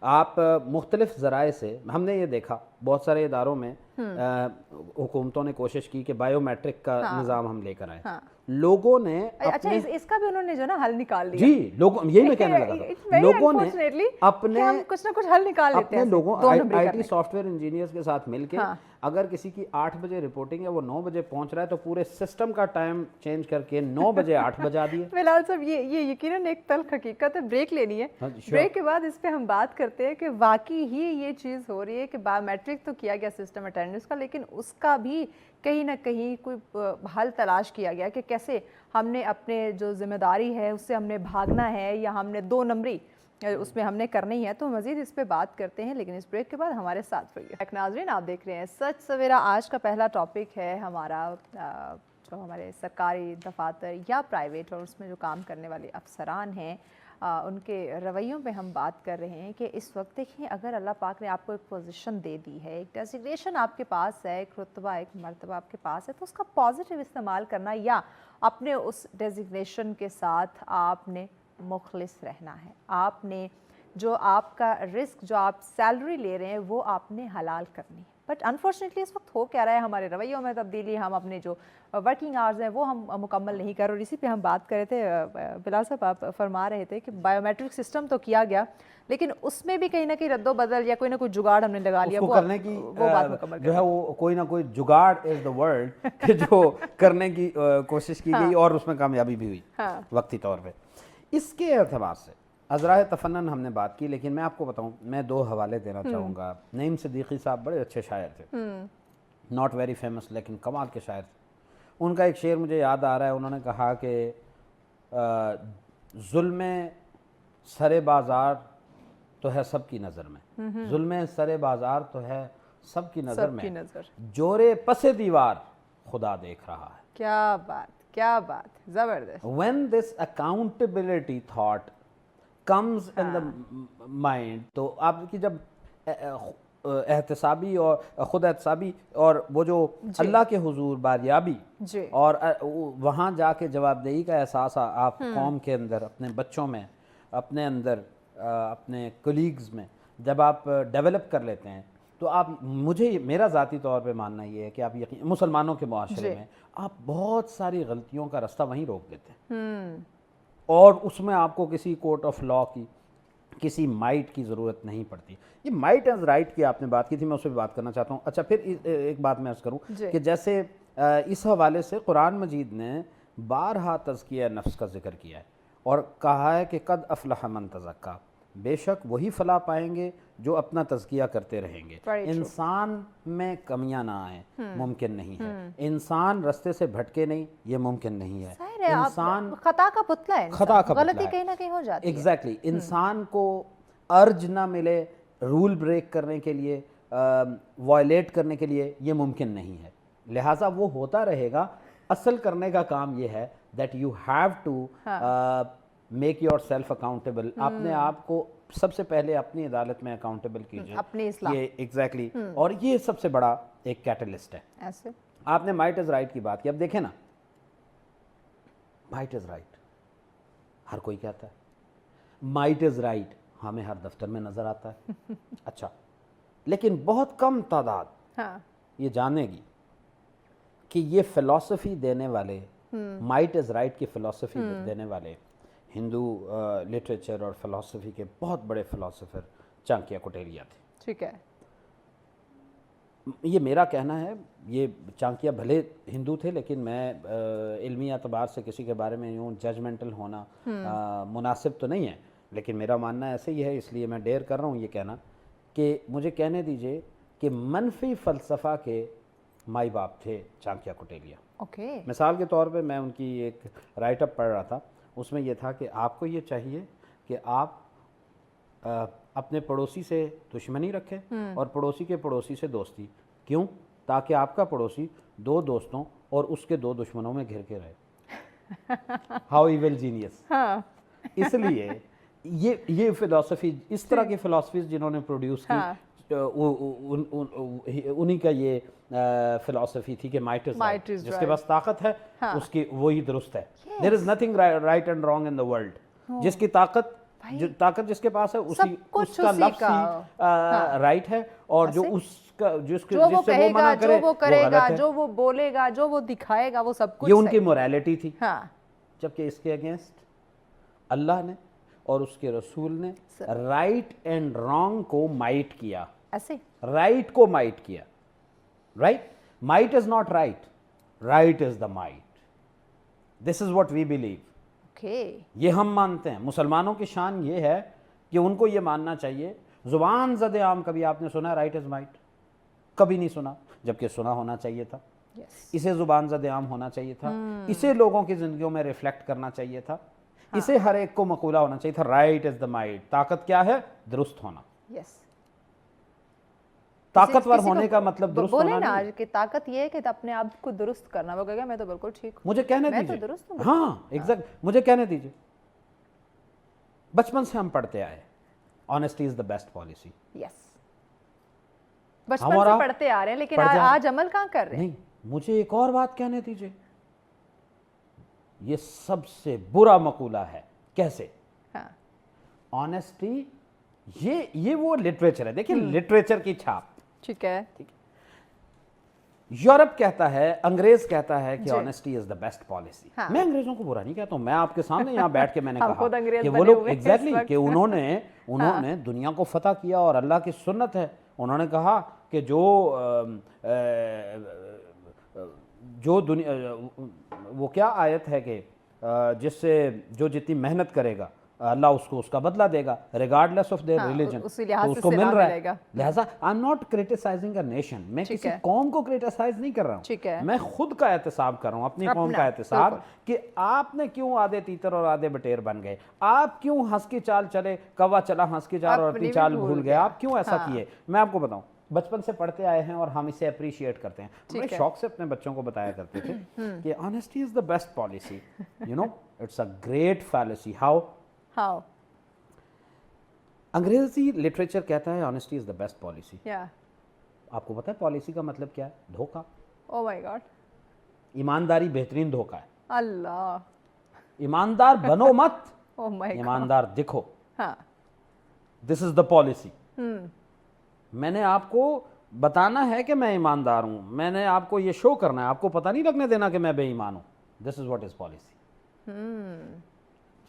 آپ مختلف ذرائع سے, ہم نے یہ دیکھا بہت سارے اداروں میں حکومتوں نے کوشش کی کہ بائیو میٹرک کا نظام ہم لے کر آئیں. لوگوں نے اچھا اس کا بھی انہوں نے جو نا حل نکال لیا. جی, لوگوں, یہی میں کہنے لگا تھا, لوگوں نے اپنے کچھ نہ کچھ حل نکال لیتے ہیں. اپنے لوگوں I T soft where engineers کے ساتھ مل کے, اگر کسی کی 8 بجے رپورٹنگ ہے وہ 9 بجے پہنچ رہا ہے تو پورے سسٹم کا ٹائم چینج کر کے 9 بجے 8 بجا دیا. بلال صاحب یہ یقیناً ایک تلخ حقیقت ہے. بریک لینی ہے, بریک کے بعد اس پہ ہم بات کرتے ہیں کہ واقعی ہی یہ چیز ہو رہی ہے کہ بایو میٹرک تو کیا گیا سسٹم اٹینڈنس کا, لیکن اس کا بھی کہیں نہ کہیں کوئی حل تلاش کیا گیا کہ کیسے ہم نے اپنے جو ذمہ داری ہے اس سے ہم نے بھاگنا ہے یا ہم نے 2 نمبری اس میں ہم نے کرنی ہے. تو مزید اس پہ بات کرتے ہیں, لیکن اس بریک کے بعد ہمارے ساتھ رہیے. ناظرین آپ دیکھ رہے ہیں سچ سویرا. آج کا پہلا ٹاپک ہے ہمارا جو ہمارے سرکاری دفاتر یا پرائیویٹ اور اس میں جو کام کرنے والے افسران ہیں ان کے رویوں پہ ہم بات کر رہے ہیں کہ اس وقت دیکھیں اگر اللہ پاک نے آپ کو ایک پوزیشن دے دی ہے, ایک ڈیزگنیشن آپ کے پاس ہے, ایک رتبہ, ایک مرتبہ آپ کے پاس ہے, تو اس کا پازیٹیو استعمال کرنا یا اپنے اس ڈیزگنیشن کے ساتھ آپ نے مخلص رہنا ہے. آپ نے جو آپ کا رزق, جو آپ سیلری لے رہے ہیں وہ آپ نے حلال کرنی ہے. بٹ انفارچونیٹلی اس وقت ہو کیا رہا ہے, ہمارے رویوں میں تبدیلی, ہم اپنے جو ورکنگ آورز ہیں وہ ہم مکمل نہیں کر. اور اسی پہ ہم بات کر رہے تھے, بلال صاحب آپ فرما رہے تھے کہ بایو میٹرک سسٹم تو کیا گیا لیکن اس میں بھی کہیں نہ کہیں رد و بدل یا کوئی نہ کوئی جگاڑ ہم نے لگا لیا. وہ کرنے کی وہ بات مکمل جو ہے وہ کوئی نہ کوئی جگاڑ از دا ورڈ کہ جو کرنے کی کوشش کی گئی اور اس میں کامیابی بھی ہوئی وقتی طور پہ. اس کے اعتبار سے ازراء تفنن ہم نے بات کی, لیکن میں آپ کو بتاؤں, میں 2 حوالے دینا چاہوں گا. نعیم صدیقی صاحب بڑے اچھے شاعر تھے, ناٹ ویری فیمس لیکن کمال کے شاعر تھے. ان کا ایک شعر مجھے یاد آ رہا ہے, انہوں نے کہا کہ ظلم سر بازار تو ہے سب کی نظر میں, ظلم سر بازار تو ہے سب کی نظر میں, جورے پس دیوار خدا دیکھ رہا ہے. کیا بات, کیا بات, زبردست. When this accountability thought comes in the mind, تو آپ کی جب احتسابی اور خود احتسابی اور وہ جو اللہ کے حضور باریابی اور وہاں جا کے جواب دہی کا احساس آپ قوم کے اندر, اپنے بچوں میں, اپنے اندر, اپنے کولیگز میں جب آپ ڈیولپ کر لیتے ہیں, تو آپ, مجھے میرا ذاتی طور پہ ماننا یہ ہے کہ آپ یقین مسلمانوں کے معاشرے میں آپ بہت ساری غلطیوں کا راستہ وہیں روک دیتے ہیں. اور اس میں آپ کو کسی کورٹ آف لا کی کسی مائٹ کی ضرورت نہیں پڑتی. یہ مائٹ ایز رائٹ کی آپ نے بات کی تھی, میں اس پہ بات کرنا چاہتا ہوں. اچھا پھر ایک بات میں عرض کروں کہ جیسے اس حوالے سے قرآن مجید نے بارہا تزکیہ نفس کا ذکر کیا ہے اور کہا ہے کہ قد افلح من تزکا, بے شک وہی فلاح پائیں گے جو اپنا تزکیہ کرتے رہیں گے. انسان میں کمیاں نہ آئیں, ممکن نہیں ہے. انسان رستے سے بھٹکے نہیں, یہ ممکن نہیں ہے. انسان خطا کا پتلا ہے, خطا کا غلطی کہیں نہ کہیں ہو جاتی ہے. ایگزیکٹلی. انسان کو ارج نہ ملے رول بریک کرنے کے لیے, وائلیٹ کرنے کے لیے, یہ ممکن نہیں ہے. لہٰذا وہ ہوتا رہے گا. اصل کرنے کا کام یہ ہے that you have to make yourself accountable. اپنے آپ کو سب سے پہلے اپنی عدالت میں اکاؤنٹیبل کیجیے, اپنی اصلاح. یہ ایگزیکٹلی. اور یہ سب سے بڑا ایک کیٹلسٹ ہے. ایسے آپ نے مائٹ از رائٹ کی بات کی. اب دیکھیں نا, مائٹ از رائٹ ہر کوئی کہتا ہے, مائٹ از رائٹ ہمیں ہر دفتر میں نظر آتا ہے. اچھا, لیکن بہت کم تعداد یہ جانے گی کہ یہ فلسفی دینے والے, مائٹ از رائٹ کی فلسفی دینے والے ہندو لٹریچر اور فلسفی کے بہت بڑے فلسفر چانکیہ کوٹیلیا تھے. ٹھیک ہے, یہ میرا کہنا ہے. یہ چانکیہ بھلے ہندو تھے, لیکن میں علمی اعتبار سے کسی کے بارے میں یوں ججمنٹل ہونا مناسب تو نہیں ہے, لیکن میرا ماننا ایسے ہی ہے, اس لیے میں ڈیئر کر رہا ہوں یہ کہنا کہ مجھے کہنے دیجئے کہ منفی فلسفہ کے مائی باپ تھے چانکیہ کوٹیلیا. مثال کے طور پہ میں ان کی ایک رائٹ اپ پڑھ رہا تھا, اس میں یہ تھا کہ آپ کو یہ چاہیے کہ آپ اپنے پڑوسی سے دشمنی رکھیں اور پڑوسی کے پڑوسی سے دوستی. کیوں؟ تاکہ آپ کا پڑوسی دو دوستوں اور اس کے دو دشمنوں میں گھر کے رہے. How evil genius. اس لیے یہ فلسفی, اس طرح کی فلسفیز جنہوں نے پروڈیوس کی, انہی کا یہ فلسفی تھی کہ مائٹ از رائٹ, جس کے پاس طاقت ہے اس کی وہی درست ہے. There is nothing right and wrong in the world. جس کی طاقت جس کے پاس ہے اس کا لفظ ہی رائٹ ہے, اور جو اس کا جس سے وہ منع کرے وہ کرے گا, جو وہ بولے گا, جو وہ دکھائے گا, وہ سب کچھ یہ ان کی موریلٹی تھی. جبکہ اس کے اگینسٹ اللہ نے اور اس کے رسول نے رائٹ اینڈ رانگ کو مائٹ کیا. ایسے رائٹ کو مائٹ کیا. Right, might is not right, right is the might. This is what we believe. یہ ہم مانتے ہیں. مسلمانوں کی شان یہ ہے کہ ان کو یہ ماننا چاہیے. زبان زد عام کبھی آپ نے سنا رائٹ از مائٹ؟ کبھی نہیں سنا, جبکہ سنا ہونا چاہیے تھا. اسے زبان زد عام ہونا چاہیے تھا, اسے لوگوں کی زندگیوں میں ریفلیکٹ کرنا چاہیے تھا, اسے ہر ایک کو مقولہ ہونا چاہیے تھا. Right is the might. طاقت کیا ہے؟ درست ہونا. طاقتور ہونے کا مطلب درست ہونا نہیں. بولے نا کہ طاقت یہ ہے کہ اپنے آپ کو درست کرنا. وہ کہے گا میں تو بالکل ٹھیک ہوں, مجھے کہنے دیجیے. ہاں ایگزیکٹ, مجھے کہنے دیجیے. بچپن سے ہم پڑھتے آئے honesty is the best policy. بچپن سے پڑھتے آ رہے ہیں, لیکن آج عمل کہاں کر رہے ہیں؟ نہیں, مجھے ایک اور بات کہنے دیجیے. یہ سب سے برا مقولہ ہے. کیسے؟ آنیسٹی, یہ وہ لٹریچر ہے. دیکھیں لٹریچر کی چھاپ. ٹھیک ہے, یورپ کہتا ہے, انگریز کہتا ہے کہ honesty is the best policy. میں انگریزوں کو برا نہیں کہتا ہوں, میں آپ کے سامنے یہاں بیٹھ کے میں نے کہا کہ وہ لوگ ایگزیکٹلی کہ انہوں نے دنیا کو فتح کیا اور اللہ کی سنت ہے. انہوں نے کہا کہ جو دنیا, وہ کیا آیت ہے کہ جس سے جو جتنی محنت کرے گا اللہ اس کو اس کا بدلہ دے گا ریگارڈلیس آف دیئر ریلیجن, تو اس کو مل رہا ہے. لہٰذا I am not criticising a nation. میں کسی قوم کو کریٹیسائز نہیں کر رہا ہوں, میں خود کا احتساب کر رہا ہوں, اپنی قوم کا احتساب کہ آپ نے کیوں آدھے تیتر اور آدھے بٹیر بن گئے, آپ کیوں ہنس کی چال چلے, کوا چلا ہنس کی چال اور اپنی چال بھول گئے, آپ کیوں ایسا کیے. میں آپ کو بتاؤں, بچپن سے پڑھتے آئے ہیں اور ہم اسے اپریشیٹ کرتے ہیں. بڑے شوق سے اپنے بچوں کو بتایا کرتے تھے کہ honesty is the best policy. You know it's a great fallacy. How? انگریزی لٹریچر کہتا ہے honesty is the best policy. آپ کو پتا ہے پالیسی کا مطلب کیا ہے؟ دھوکہ. او مائی گاڈ. ایمانداری بہترین دھوکہ ہے. اللہ, ایماندار بنو مت, او مائی گاڈ, ایماندار دکھو. دس از دا پالیسی. میں نے آپ کو بتانا ہے کہ میں ایماندار ہوں, میں نے آپ کو یہ شو کرنا ہے, آپ کو پتہ نہیں لگنے دینا کہ میں بے ایمان ہوں. دس از واٹ از پالیسی.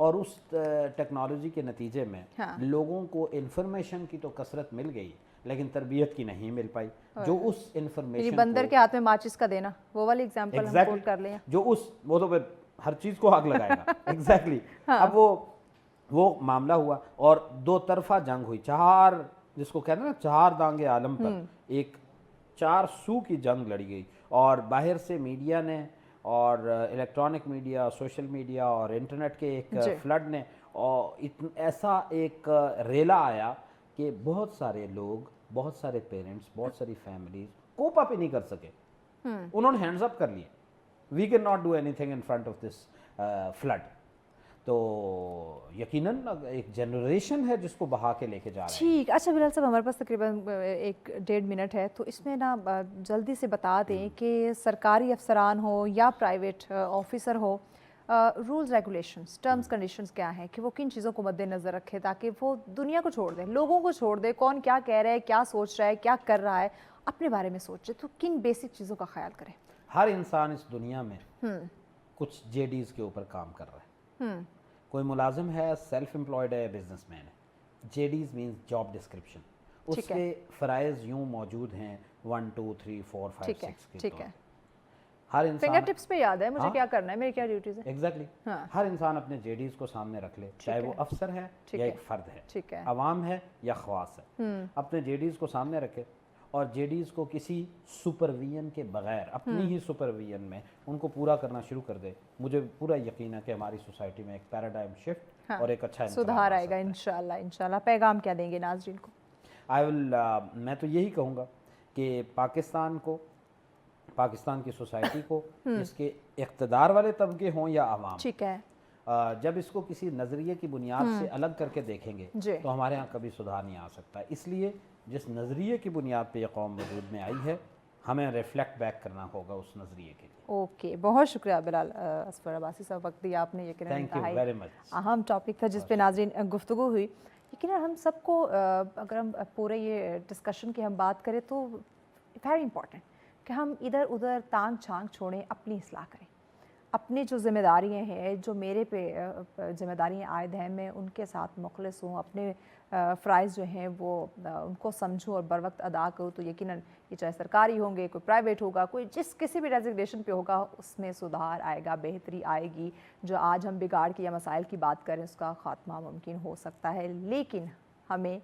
اور اس ٹیکنالوجی کے نتیجے میں لوگوں کو انفارمیشن کی تو کثرت مل گئی لیکن تربیت کی نہیں مل پائی. جو اس انفارمیشن بندر کے ہاتھ میں ماچس کا دینا، وہ والی ایگزامپل ہم کوٹ کر لیں. جو وہ تو ہر چیز کو آگ لگائے گا. ایگزیکٹلی. اب وہ معاملہ ہوا اور دو طرفہ جنگ ہوئی. جس کو کہتے ہیں نا 4 دانگے عالم پر ایک 4 سو کی جنگ لڑی گئی. اور باہر سے میڈیا نے اور الیکٹرانک میڈیا، سوشل میڈیا اور انٹرنیٹ کے ایک فلڈ نے اور ایسا ایک ریلا آیا کہ بہت سارے لوگ، بہت سارے پیرنٹس، بہت ساری فیملیز کوپ اپ ہی نہیں کر سکے. انہوں نے ہینڈز اپ کر لیے. We can not do anything in front of this flood. تو یقیناً ایک جنریشن ہے جس کو بہا کے لے کے جا رہے ہیں. ٹھیک. اچھا بلال صاحب، ہمارے پاس تقریباً 1-1.5 منٹ ہے، تو اس میں نا جلدی سے بتا دیں کہ سرکاری افسران ہو یا پرائیویٹ آفیسر ہو، رولز ریگولیشنز، ٹرمز کنڈیشنز کیا ہیں کہ وہ کن چیزوں کو مد نظر رکھے تاکہ وہ دنیا کو چھوڑ دے، لوگوں کو چھوڑ دے، کون کیا کہہ رہا ہے، کیا سوچ رہا ہے، کیا کر رہا ہے، اپنے بارے میں سوچے. تو کن بیسک چیزوں کا خیال کریں؟ ہر انسان اس دنیا میں کچھ JDs کے اوپر کام کر رہا ہے. کوئی ملازم ہے، سیلف امپلائڈ ہے، بزنس مین ہے. JDs means job description. اس کے فرائض یوں موجود ہیں 1 2 3 4 5 6 کے. ٹھیک ہے. ہر انسان فنگر ٹپس پہ یاد ہے مجھے کیا کرنا ہے، میری کیا ڈیوٹیز ہیں. ایگزیکٹلی. ہر انسان اپنے JDs کو سامنے رکھ لے، چاہے وہ افسر ہے یا ایک فرد ہے، عوام ہے یا خواص ہے. اپنے JDs کو سامنے رکھے اور JDs کو کسی سپرویژن کے بغیر اپنی ہی سپرویژن میں ان کو پورا کرنا شروع کر دے. مجھے پورا یقین ہے کہ ہماری سوسائٹی میں ایک پیراڈائم شفٹ اور ایک اچھا سدھار آئے گا انشاءاللہ. انشاءاللہ. پیغام کیا دیں گے ناظرین کو؟ میں تو یہی کہوں گا کہ پاکستان کو، پاکستان کی سوسائٹی کو، اس کے اقتدار والے طبقے ہوں یا عوام، ٹھیک ہے، جب اس کو کسی نظریے کی بنیاد سے الگ کر کے دیکھیں گے تو ہمارے ہاں کبھی سدھار نہیں آ سکتا. اس لیے جس نظریے کی بنیاد پہ یہ قوم وجود میں آئی ہے، ہمیں ریفلیکٹ بیک کرنا ہوگا اس نظریے کے لیے. اوکے. بہت شکریہ بلال اصفر عباسی صاحب، وقت دیا آپ نے. یقیناً انتہائی اہم ٹاپک تھا جس پہ ناظرین گفتگو ہوئی. یقیناً ہم سب کو اگر ہم پورے یہ ڈسکشن کی ہم بات کریں تو ویری امپورٹنٹ کہ ہم ادھر ادھر تانگ چھانگ چھوڑیں، اپنی اصلاح کریں. اپنی جو ذمہ داریاں ہیں، جو میرے پہ ذمہ داریاں عائد ہیں، میں ان کے ساتھ مخلص ہوں. اپنے فرائض جو ہیں وہ ان کو سمجھوں اور بر وقت ادا کروں. تو یقیناً یہ چاہے سرکاری ہوں گے، کوئی پرائیویٹ ہوگا، کوئی کسی بھی ڈیزگنیشن پہ ہوگا، اس میں سدھار آئے گا، بہتری آئے گی. جو آج ہم بگاڑ کی یا مسائل کی بات کریں اس کا خاتمہ ممکن ہو سکتا ہے، لیکن ہمیں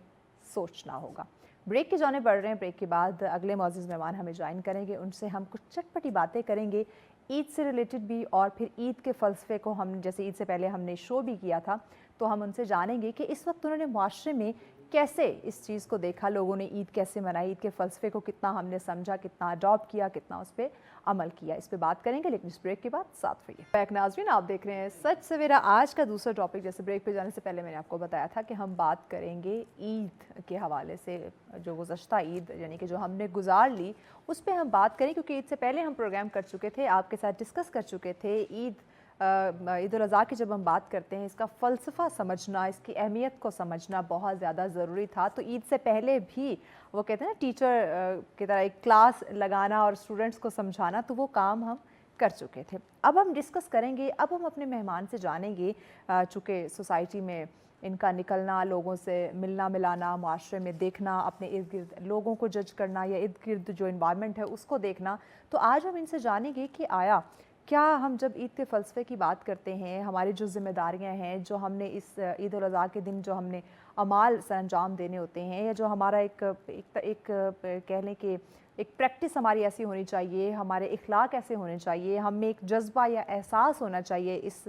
سوچنا ہوگا. بریک کی جانب بڑھ رہے ہیں. بریک کے بعد اگلے معزز مہمان ہمیں جوائن کریں گے. ان سے ہم کچھ چٹپٹی باتیں کریں گے عید سے ریلیٹڈ بھی، اور پھر عید کے فلسفے کو ہم جیسے عید سے پہلے ہم نے شو بھی کیا تھا تو ہم ان سے جانیں گے کہ اس وقت انہوں نے معاشرے میں کیسے اس چیز کو دیکھا، لوگوں نے عید کیسے منائی، عید کے فلسفے کو کتنا ہم نے سمجھا، کتنا اڈاپٹ کیا، کتنا اس پہ عمل کیا. اس پہ بات کریں گے لیکن اس بریک کے بعد ساتھ رہیے. بیک ناظرین، آپ دیکھ رہے ہیں سچ سویرا. آج کا دوسرا ٹاپک، جیسے بریک پہ جانے سے پہلے میں نے آپ کو بتایا تھا کہ ہم بات کریں گے عید کے حوالے سے. جو گزشتہ عید یعنی کہ جو ہم نے گزار لی اس پہ ہم بات کریں، کیونکہ عید سے پہلے ہم پروگرام کر چکے تھے، آپ کے ساتھ ڈسکس کر چکے تھے. عید الاضحیٰ کی جب ہم بات کرتے ہیں، اس کا فلسفہ سمجھنا، اس کی اہمیت کو سمجھنا بہت زیادہ ضروری تھا. تو عید سے پہلے بھی وہ کہتے ہیں نا ٹیچر کی طرح ایک کلاس لگانا اور اسٹوڈنٹس کو سمجھانا، تو وہ کام ہم کر چکے تھے. اب ہم ڈسکس کریں گے، اب ہم اپنے مہمان سے جانیں گے. چونکہ سوسائٹی میں ان کا نکلنا، لوگوں سے ملنا ملانا، معاشرے میں دیکھنا، اپنے ارد گرد لوگوں کو جج کرنا یا ارد گرد جو انوائرمنٹ ہے اس کو دیکھنا، تو آج ہم ان سے جانیں گے کہ آیا کیا ہم جب عید کے فلسفے کی بات کرتے ہیں، ہماری جو ذمہ داریاں ہیں، جو ہم نے اس عید الاضحیٰ کے دن جو ہم نے اعمال سر انجام دینے ہوتے ہیں، یا جو ہمارا ایک کہہ لیں کہ ایک پریکٹس ہماری ایسی ہونی چاہیے، ہمارے اخلاق ایسے ہونے چاہیے، ہم میں ایک جذبہ یا احساس ہونا چاہیے اس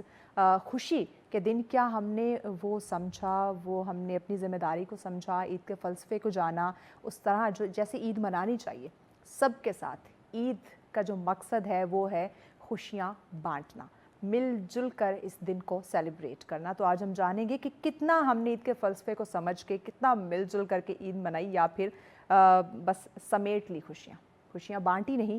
خوشی کے دن، کیا ہم نے وہ سمجھا، وہ ہم نے اپنی ذمہ داری کو سمجھا، عید کے فلسفے کو جانا، اس طرح جو جیسے عید منانی چاہیے سب کے ساتھ. عید کا جو مقصد ہے وہ ہے خوشیاں بانٹنا، مل جل کر اس دن کو سیلیبریٹ کرنا. تو آج ہم جانیں گے کہ کتنا ہم نے عید کے فلسفے کو سمجھ کے کتنا مل جل کر کے عید منائی، یا پھر بس سمیٹ لی خوشیاں بانٹی نہیں،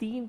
3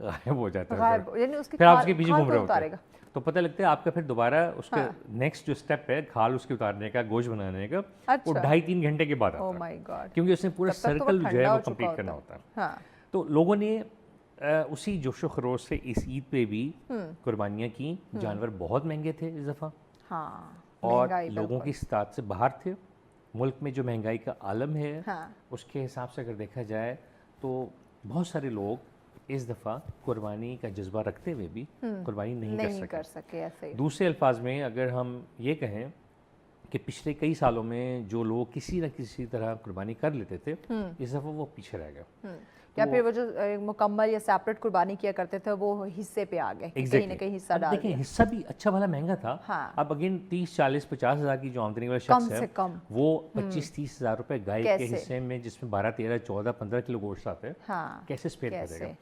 غائب ہو جاتا ہے. غائب یعنی اس کی پھر آپ اس کے پیچھے کھال گھوم رہے کو ہوتے اتارے ہیں گا. تو پتہ لگتا ہے آپ کا پھر دوبارہ اس کا نیکسٹ جو اسٹیپ ہے کھال اس کے اتارنے کا, گوشت بنانے کا, وہ 2.5-3 گھنٹے کے بعد او آتا ہے, مائی گاڈ, کیونکہ اس نے پورا سرکل جو ہے وہ کمپلیٹ کرنا ہوتا ہے. ہاں تو لوگوں نے اسی جوش و خروش سے اس عید پہ بھی قربانیاں کی. جانور بہت مہنگے تھے اس دفعہ, ہاں, اور لوگوں کی استطاعت سے باہر تھے. ملک میں جو مہنگائی کا عالم ہے اس کے حساب سے اگر دیکھا جائے تو بہت سارے لوگ اس دفعہ قربانی کا جذبہ رکھتے ہوئے بھی قربانی نہیں کر سکے. ایسے دوسرے الفاظ میں اگر ہم یہ کہیں کہ پچھلے کئی سالوں میں جو لوگ کسی نہ کسی طرح قربانی کر لیتے تھے, اس دفعہ وہ پیچھے رہ گئے, یا پھر وہ جو مکمل یا سیپریٹ قربانی کیا کرتے تھے وہ حصے پہ آ گئے, کہیں نہ کہیں حصہ ڈال. دیکھیں حصہ بھی اچھا بھلا مہنگا تھا. اب اگین 30-40-50 ہزار کی جو آمدنی والا شخص ہے وہ 25-30 ہزار روپے گائے کے حصے میں, جس میں 12-13-14-15 کلو گوشت آتا ہے, کیسے اسپیئر کرے گا.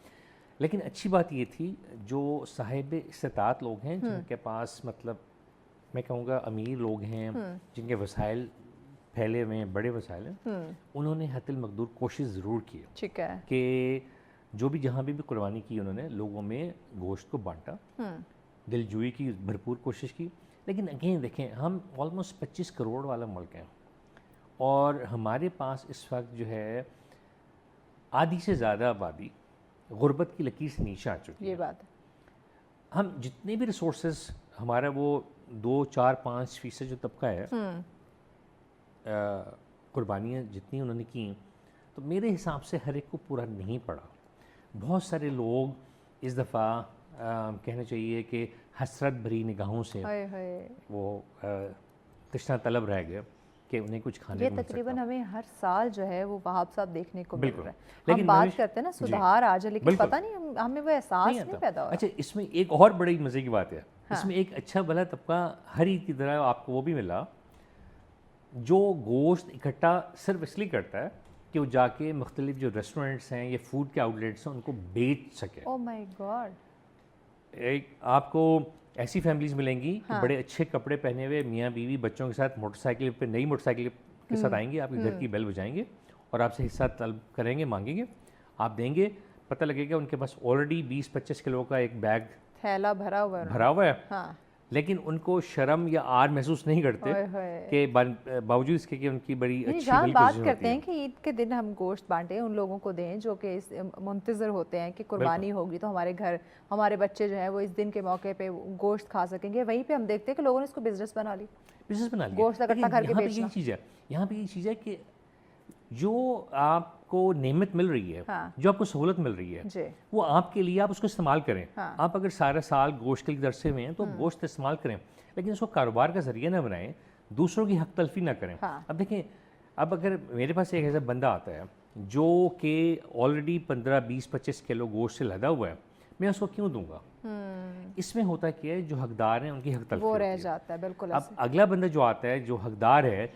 لیکن اچھی بات یہ تھی جو صاحب استطاعت لوگ ہیں, جن کے پاس مطلب میں کہوں گا امیر لوگ ہیں, جن کے وسائل پھیلے ہوئے ہیں, بڑے وسائل ہیں, انہوں نے حد المقدور کوشش ضرور کی کہ جو بھی جہاں بھی قربانی کی انہوں نے لوگوں میں گوشت کو بانٹا, دلجوئی کی بھرپور کوشش کی. لیکن اگین دیکھیں ہم آلموسٹ 25 کروڑ والا ملک ہیں, اور ہمارے پاس اس وقت جو ہے آدھی سے زیادہ آبادی غربت کی لکیر سے نیچے آ چکی ہے. یہ بات ہے. ہم جتنے بھی ریسورسز ہمارا وہ 2-4-5% جو طبقہ ہے, قربانیاں جتنی انہوں نے کیں, تو میرے حساب سے ہر ایک کو پورا نہیں پڑا. بہت سارے لوگ اس دفعہ کہنا چاہیے کہ حسرت بھری نگاہوں سے وہ تشنہ طلب رہ گئے کہ انہیں کچھ کھانے کو مل سکتا. یہ تقریباً ہمیں ہر سال جو ہے وہ وہاب صاحب دیکھنے کو مل رہا ہے. ہم بات کرتے ہیں نا سدھار آ جائے, لیکن پتہ نہیں ہمیں وہ احساس نہیں پیدا ہوا. اچھا اس میں ایک اور بڑی مزے کی بات ہے, اس میں ایک اچھا بھلا طبقہ ہر عید کی طرح آپ کو وہ بھی ملا جو گوشت اکٹھا صرف اس لیے کرتا ہے کہ وہ جا کے مختلف جو ریسٹورنٹس ہیں یا فوڈ کے آؤٹلیٹس ہیں ان کو بیچ سکے. او مائی گاڈ. ایک آپ کو ایسی فیملیز ملیں گی کہ بڑے اچھے کپڑے پہنے ہوئے میاں بیوی بچوں کے ساتھ موٹر سائیکل پہ, نئی موٹر سائیکل کے ساتھ آئیں گے, آپ کے گھر کی بیل بجائیں گے اور آپ سے حصہ طلب کریں گے, مانگیں گے, آپ دیں گے. پتہ لگے گا ان کے پاس آلریڈی 20-25 کلو کا ایک بیگ تھیلا بھرا ہوا ہے, لیکن ان کو شرم یا آر محسوس نہیں کرتے کہ باوجود اس کے کہ ان کی بڑی اچھی بات کرتے ہیں کہ عید کے دن ہم گوشت بانٹیں, ان لوگوں کو دیں جو کہ منتظر ہوتے ہیں کہ قربانی ہوگی تو ہمارے گھر ہمارے بچے جو ہیں وہ اس دن کے موقع پہ گوشت کھا سکیں گے. وہیں پہ ہم دیکھتے ہیں کہ لوگوں نے اس کو بزنس بنا لیا, گوشت اکٹھا کر کے بیچنا. یہاں پہ یہ چیز ہے کہ جو آپ کو نعمت مل رہی ہے, جو آپ کو سہولت مل رہی ہے, وہ آپ کے لیے آپ اس کو استعمال کریں. آپ اگر سارا سال گوشت کے لیے درسے ہوئے ہیں تو گوشت استعمال کریں, لیکن اس کو کاروبار کا ذریعہ نہ بنائیں, دوسروں کی حق تلفی نہ کریں. اب دیکھیں, اب اگر میرے پاس ایک ایسا بندہ آتا ہے جو کہ آلریڈی 15-20-25 کلو گوشت سے لدا ہوا ہے, میں اس کو کیوں دوں گا؟ اس میں ہوتا کیا ہے, جو حقدار ہیں ان کی حق تلفی وہ رہ جاتا ہے. بالکل. اب اگلا بندہ جو آتا ہے جو حقدار ہے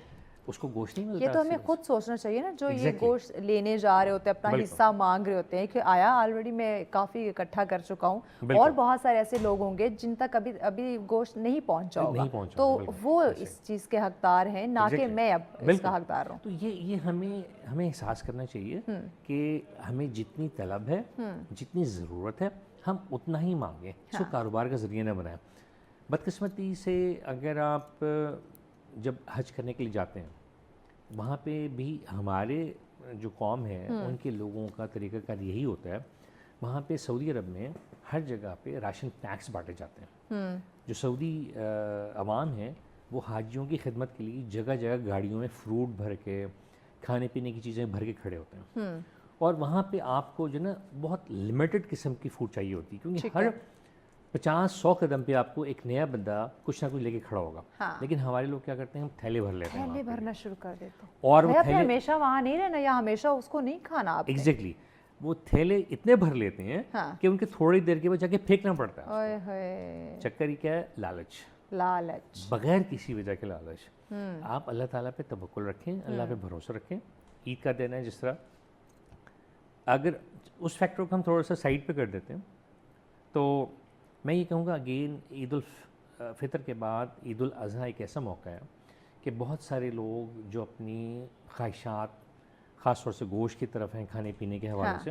اس کو گوشت نہیں ملتا. یہ تو ہمیں خود سوچنا چاہیے نا, جو یہ گوشت لینے جا رہے ہوتے ہیں, اپنا حصہ مانگ رہے ہوتے ہیں کہ آیا آلریڈی میں کافی اکٹھا کر چکا ہوں, اور بہت سارے ایسے لوگ ہوں گے جن تک ابھی گوشت نہیں پہنچا ہوگا, تو وہ اس چیز کے حقدار ہیں, نہ کہ میں اب اس کا حقدار ہوں. تو یہ ہمیں احساس کرنا چاہیے کہ ہمیں جتنی طلب ہے, جتنی ضرورت ہے, ہم اتنا ہی مانگیں, اس کو کاروبار کا ذریعہ نہ بنائیں. بدقسمتی سے اگر آپ جب حج کرنے کے لیے جاتے ہیں, وہاں پہ بھی ہمارے جو قوم ہے ان کے لوگوں کا طریقہ کار یہی ہوتا ہے, وہاں پہ سعودی عرب میں ہر جگہ پہ راشن پیکس بانٹے جاتے ہیں. جو سعودی عوام ہیں وہ حاجیوں کی خدمت کے لیے جگہ جگہ گاڑیوں میں فروٹ بھر کے, کھانے پینے کی چیزیں بھر کے کھڑے ہوتے ہیں, اور وہاں پہ آپ کو جو نا بہت لمیٹڈ قسم کی فوڈ چاہیے ہوتی ہے, کیونکہ ہر 50-100 قدم پہ آپ کو ایک نیا بندہ کچھ نہ کچھ لے کے کھڑا ہوگا. لیکن ہمارے لوگ کیا کرتے ہیں, ہم تھیلے بھر لیتے ہیں, تھیلے بھرنا شروع کر دیتے ہیں, اور وہ تھیلے ہمیشہ وہاں نہیں رہنا یا ہمیشہ اس کو نہیں کھانا. آپ ایگزیکٹلی وہ تھیلے اتنے بھر لیتے ہیں کہ ان کے تھوڑی دیر کے بعد جا کے پھینکنا پڑتا ہے. چکر ہی کیا ہے, لالچ, بغیر کسی وجہ کے لالچ. آپ اللہ تعالیٰ پہ توکل رکھیں, اللہ پہ بھروسہ رکھیں. عید کا دن ہے, جس طرح اگر اس فیکٹر کو ہم تھوڑا سا سائڈ پہ کر دیتے ہیں تو میں یہ کہوں گا اگین عید الفطر کے بعد عید الاضحیٰ ایک ایسا موقع ہے کہ بہت سارے لوگ جو اپنی خواہشات خاص طور سے گوشت کی طرف ہیں کھانے پینے کے حوالے سے,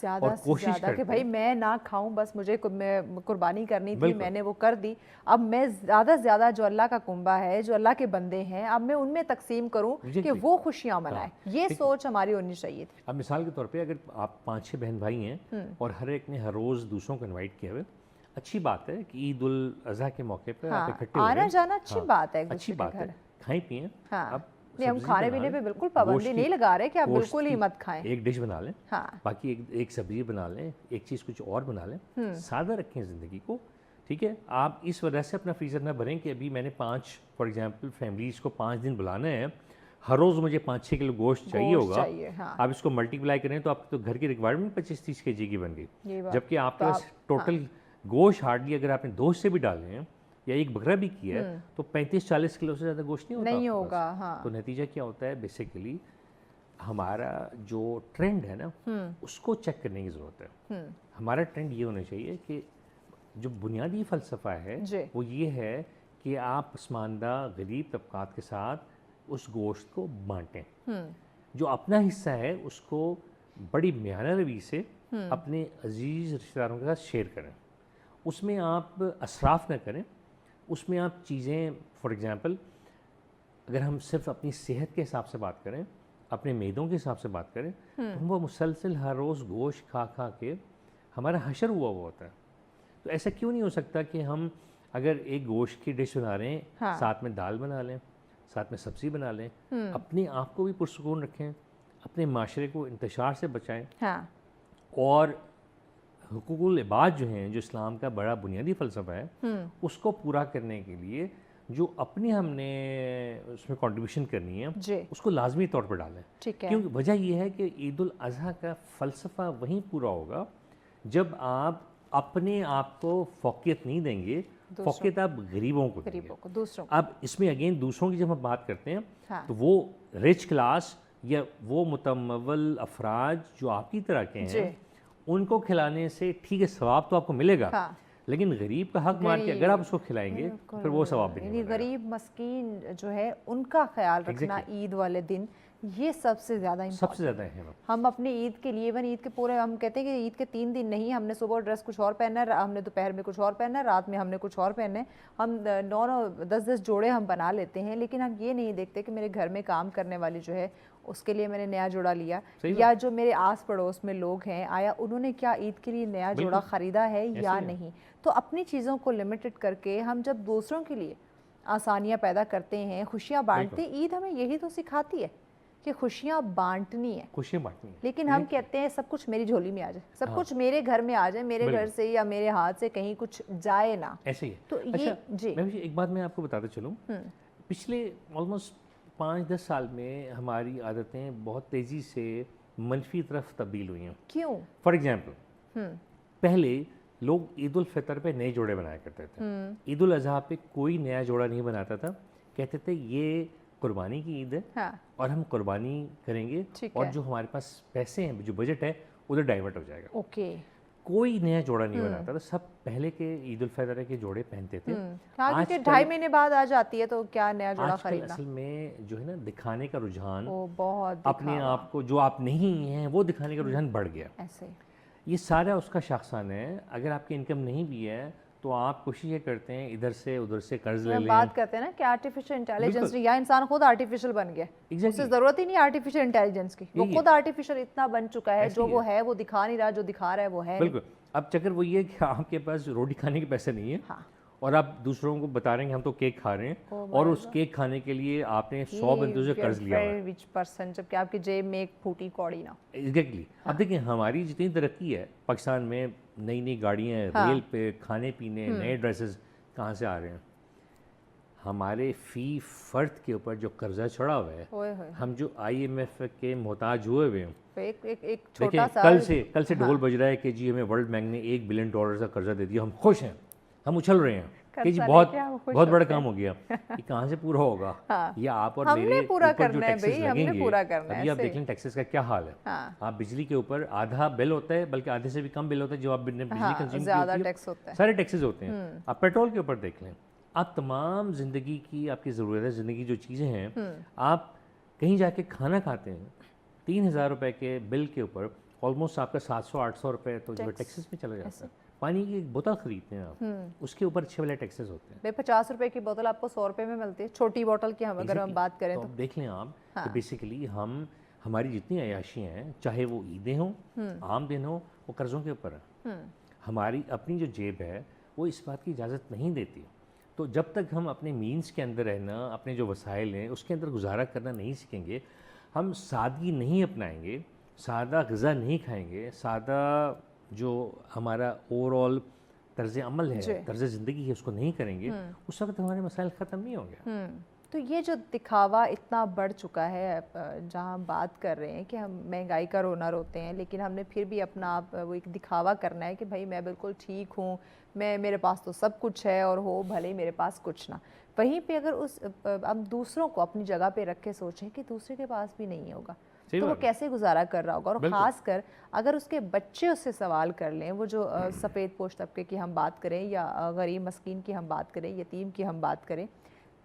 زیادہ اور سے کوشش زیادہ کہ کرتے بھائی ہیں میں نہ کھاؤں، بس مجھے قربانی کرنی تھی، بالکل میں نے وہ کر دی، اب میں زیادہ سے زیادہ جو اللہ کا کنبہ ہے، جو اللہ کے بندے ہیں، اب میں ان میں تقسیم کروں کہ Exactly. وہ خوشیاں منائیں. یہ ٹھیک. سوچ ہماری ہونی چاہیے تھی. اب مثال کے طور پہ اگر آپ 5-6 بہن بھائی ہیں اور ہر ایک نے ہر روز دوسروں کو انوائٹ کیا ہوئے، اچھی بات ہے کہ عید الاضحیٰ کے موقع پہ آپ اکٹھے ہو رہے ہیں، آنا جانا اچھی بات ہے ایک اچھی دوسرے کے بات ہے، گھر. کھائیں پئیں. اب نہیں، ہم سبزی کھانے بنا پینے لیں، پہ بالکل پابندی نہیں لگا رہے کہ آپ بالکل ہی مت کھائیں. ایک ڈش بنا لیں، ہاں باقی ایک سبزی بنا لیں، ایک چیز کچھ اور بنا لیں، سادہ رکھیں زندگی کو. ٹھیک ہے، آپ اس وجہ سے اپنا فریزر نہ بھریں کہ ابھی میں نے 5 فار ایگزامپل فیملیز کو 5 دن بلانا ہے، ہر روز مجھے 5-6 کلو گوشت چاہیے ہوگا. آپ اس کو ملٹی پلائی کریں تو آپ تو گھر کی ریکوائرمنٹ 25-30 kg کی بن گئی، جبکہ آپ کے پاس ٹوٹل گوشت ہارڈلی اگر آپ نے 2 سے بھی ڈالے ہیں یا ایک بکرا بھی کیا ہے تو 35-40 کلو سے زیادہ گوشت نہیں ہوگا. تو نتیجہ کیا ہوتا ہے، بیسیکلی ہمارا جو ٹرینڈ ہے نا اس کو چیک کرنے کی ضرورت ہے. ہمارا ٹرینڈ یہ ہونا چاہیے کہ جو بنیادی فلسفہ ہے وہ یہ ہے کہ آپ پسماندہ غریب طبقات کے ساتھ اس گوشت کو بانٹیں، جو اپنا حصہ ہے اس کو بڑی میانہ روی سے اپنے عزیز رشتہ داروں کے ساتھ شیئر کریں. اس میں آپ اسراف نہ کریں، اس میں آپ چیزیں فار ایگزامپل اگر ہم صرف اپنی صحت کے حساب سے بات کریں، اپنے معدوں کے حساب سے بات کریں تو ہم وہ مسلسل ہر روز گوشت کھا کھا کے ہمارا حشر ہوا ہوتا ہے. تو ایسا کیوں نہیں ہو سکتا کہ ہم اگر ایک گوشت کی ڈش بنا رہے ہیں ساتھ میں دال بنا لیں، ساتھ میں سبزی بنا لیں، اپنے آپ کو بھی پرسکون رکھیں، اپنے معاشرے کو انتشار سے بچائیں، اور حقوق العباد جو ہیں جو اسلام کا بڑا بنیادی فلسفہ ہے اس کو پورا کرنے کے لیے جو اپنی ہم نے اس میں کنٹریبیوشن کرنی ہے اس کو لازمی طور پر ڈالیں. کیونکہ وجہ یہ ہے کہ عید الاضحیٰ کا فلسفہ وہیں پورا ہوگا جب آپ اپنے آپ کو فوقیت نہیں دیں گے، فوقیت آپ غریبوں کو دیں گے. اب اس میں اگین دوسروں کی جب ہم بات کرتے ہیں تو وہ رچ کلاس یا وہ متمول افراد جو آپ کی طرح کے ہیں ان کو کھلانے سے ٹھیک ہے ثواب تو آپ کو ملے گا، لیکن غریب کا حق مار کے اگر آپ اس کو کھلائیں گے پھر وہ ثواب بھی نہیں ملے گا. غریب مسکین جو ہے ان کا خیال رکھنا عید والے دن یہ سب سے زیادہ اہم ہے. ہم اپنی عید کے لیے عید کے پورے ہم کہتے ہیں کہ عید کے 3 دن نہیں، ہم نے صبح ڈریس کچھ اور پہننا ہے، ہم نے دوپہر میں کچھ اور پہننا ہے، رات میں ہم نے کچھ اور پہننا ہے، ہم 9-10 جوڑے ہم بنا لیتے ہیں، لیکن ہم یہ نہیں دیکھتے کہ میرے گھر میں کام کرنے والی جو ہے اس کے لیے میں نے نیا جوڑا لیا، یا جو میرے آس پڑوس میں لوگ ہیں آیا انہوں نے کیا عید کے لیے نیا جوڑا خریدا ہے یا نہیں. تو اپنی چیزوں کو لمیٹڈ کر کے ہم جب دوسروں کے لیے آسانیاں پیدا کرتے ہیں، خوشیاں بانٹتے ہیں، عید ہمیں یہی تو سکھاتی ہے کہ خوشیاں بانٹنی ہے. لیکن ہم کہتے ہیں سب کچھ میری جھولی میں آ جائے، سب کچھ میرے گھر میں آ جائے، میرے گھر سے یا میرے ہاتھ سے کہیں کچھ جائے نہ. ایسے ہی تو یہ ایک بات میں آپ کو بتاتا چلوں، پچھلے آلموسٹ 5-10 سال میں ہماری عادتیں بہت تیزی سے منفی طرف تبدیل ہوئی ہیں. کیوں؟ فار ایگزامپل پہلے لوگ عید الفطر پہ نئے جوڑے بنایا کرتے تھے، عید الاضحیٰ پہ کوئی نیا جوڑا نہیں بناتا تھا، کہتے تھے یہ قربانی کی عید ہے اور ہم قربانی کریں گے اور جو ہمارے پاس پیسے ہیں جو بجٹ ہے ادھر ڈائیورٹ ہو جائے گا. کوئی نیا جوڑا نہیں بناتا تھا، سب پہلے کے عید الفطر کے جوڑے پہنتے تھے. آج 2.5 مہینے بعد آ جاتی ہے تو کیا نیا جوڑا خریدنا. اصل میں جو ہے نا دکھانے کا رجحان، بہت اپنے آپ کو جو آپ نہیں ہیں وہ دکھانے کا رجحان بڑھ گیا. یہ سارا اس کا شاخسان ہے. اگر آپ کی انکم نہیں بھی ہے تو آپ کوشش یہ کرتے ہیں ادھر سے ادھر سے قرض لے لیں. بات کرتے ہیں نا کہ آرٹیفیشل انٹیلیجنس یا انسان خود آرٹیفیشل بن گیا، اسے ضرورت ہی نہیں آرٹیفیشل انٹیلیجنس کی، وہ خود آرٹیفیشل اتنا بن چکا ہے، جو وہ ہے وہ دکھا نہیں رہا، جو دکھا رہا ہے وہ ہے. بالکل. اب چکر وہ یہ ہے کہ آپ کے پاس روٹی کھانے کے پیسے نہیں ہیں اور آپ دوسروں کو بتا رہے ہیں کہ ہم تو کیک کھا رہے ہیں اور اس کیک کھانے کے لیے آپ نے 100 بندوں سے قرض لیا ہوا ہے، جبکہ آپ کی جیب میں ایک پھوٹی کوڑی نہ. ایگزیکٹلی. اب دیکھیں ہماری جتنی ترقی ہے پاکستان میں، نئی نئی گاڑیاں، ریل پہ کھانے پینے، نئے ڈریسز کہاں سے آ رہے ہیں؟ ہمارے فی فرد کے اوپر جو قرضہ چڑھا ہوا ہے، ہم جو IMF کے محتاج ہوئے ہوئے ہیں. کل سے ڈھول بج رہا ہے کہ جی ہمیں ورلڈ بینک نے $1 بلین کا قرضہ دے دیا، ہم خوش ہیں، ہم اچھل رہے ہیں کہ جی بہت بڑا کام ہو گیا. یہ کہاں سے پورا ہوگا؟ یہ آپ اور میرے اوپر جو ٹیکسز لگیں گے. ابھی آپ دیکھ لیں ٹیکسز کا کیا حال ہے. آپ بجلی کے اوپر آدھا بل ہوتا ہے، بلکہ آدھے سے بھی کم بل ہوتا ہے جو آپ نے بجلی کنزیوم کی ہوتی ہے، سارے ٹیکسز ہوتے ہیں. آپ پیٹرول کے اوپر دیکھ لیں، آپ تمام زندگی کی آپ کی ضرورت ہے، زندگی جو چیزیں ہیں، آپ کہیں جا کے کھانا کھاتے ہیں 3,000 روپے کے بل کے اوپر آلموسٹ آپ کا 700-800 روپے تو جو ہے ٹیکسز میں چلا جاتا ہے. پانی کی ایک بوتل خریدتے ہیں آپ, اس کے اوپر اچھے والے ٹیکسز ہوتے ہیں. 50 روپے کی بوتل آپ کو 100 روپے میں ملتی ہے, چھوٹی بوتل کی اگر ہم بات کریں تو دیکھ لیں آپ کہ بیسیکلی ہماری جتنی عیاشیاں ہیں, چاہے وہ عیدیں ہوں, عام دن ہوں, وہ قرضوں کے اوپر ہیں. ہماری اپنی جو جیب ہے وہ اس بات کی اجازت نہیں دیتی. تو جب تک ہم اپنے مینس کے اندر رہنا, اپنے جو وسائل ہیں اس کے اندر گزارا کرنا نہیں سیکھیں گے, ہم سادگی نہیں اپنائیں گے, سادہ غذا نہیں کھائیں گے, سادہ جو ہمارا اوور آل طرز عمل ہے, طرز زندگی ہے, اس کو نہیں کریں گے, اس وقت ہمارے مسائل ختم نہیں ہوں گے. تو یہ جو دکھاوا اتنا بڑھ چکا ہے, جہاں ہم بات کر رہے ہیں کہ ہم مہنگائی کا رونا روتے ہیں, لیکن ہم نے پھر بھی اپنا وہ ایک دکھاوا کرنا ہے کہ بھائی میں بالکل ٹھیک ہوں, میرے پاس تو سب کچھ ہے, اور ہو بھلے میرے پاس کچھ نہ. وہیں پہ اگر ہم دوسروں کو اپنی جگہ پہ رکھ کے سوچیں کہ دوسرے کے پاس بھی نہیں ہوگا تو وہ کیسے گزارا کر رہا ہوگا. اور خاص کر اگر اس کے بچے اس سے سوال کر لیں, وہ جو سفید پوش طبقے کی ہم بات کریں یا غریب مسکین کی ہم بات کریں, یتیم کی ہم بات کریں,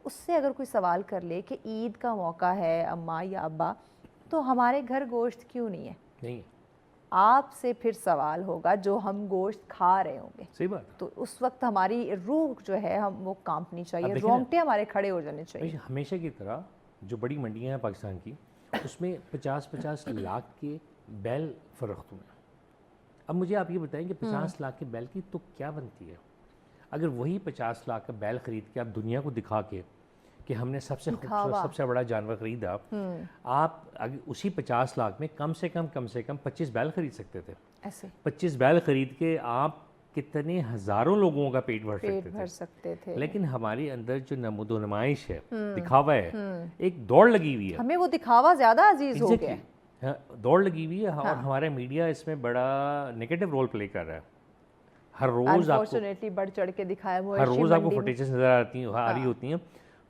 اس سے اگر کوئی سوال کر لے کہ عید کا موقع ہے اماں یا ابا, تو ہمارے گھر گوشت کیوں نہیں ہے, نہیں, آپ سے پھر سوال ہوگا جو ہم گوشت کھا رہے ہوں گے. صحیح بات. تو اس وقت ہماری روح جو ہے ہم وہ کانپنی چاہیے, رونگٹے ہمارے کھڑے ہو جانے چاہیے. ہمیشہ کی طرح جو بڑی منڈیاں ہیں پاکستان کی, اس میں 50-50 لاکھ کے بیل فروخت ہوئے ہیں. اب مجھے آپ یہ بتائیں کہ 50 لاکھ کے بیل کی تو کیا بنتی ہے؟ اگر وہی 50 لاکھ کا بیل خرید کے آپ دنیا کو دکھا کے کہ ہم نے سب سے خوبصورت سب سے بڑا جانور خریدا, آپ اسی 50 لاکھ میں کم سے کم 25 بیل خرید سکتے تھے. ایسے 25 بیل خرید کے آپ کتنے ہزاروں لوگوں کا پیٹ بھر سکتے تھے. لیکن ہمارے اندر جو نمود و نمائش ہے, دکھاوا ہے, ایک دوڑ لگی ہوئی ہے, ہمیں وہ دکھاوا زیادہ عزیز ہو گیا ہے, دوڑ لگی ہوئی ہے, اور ہمارا میڈیا اس میں بڑا نیگیٹو رول پلے کر رہا ہے. ہر روز آپ کو بڑھ چڑھ کے دکھایا, ہر روز آپ کو فوٹیجز نظر آ رہی ہوتی ہیں.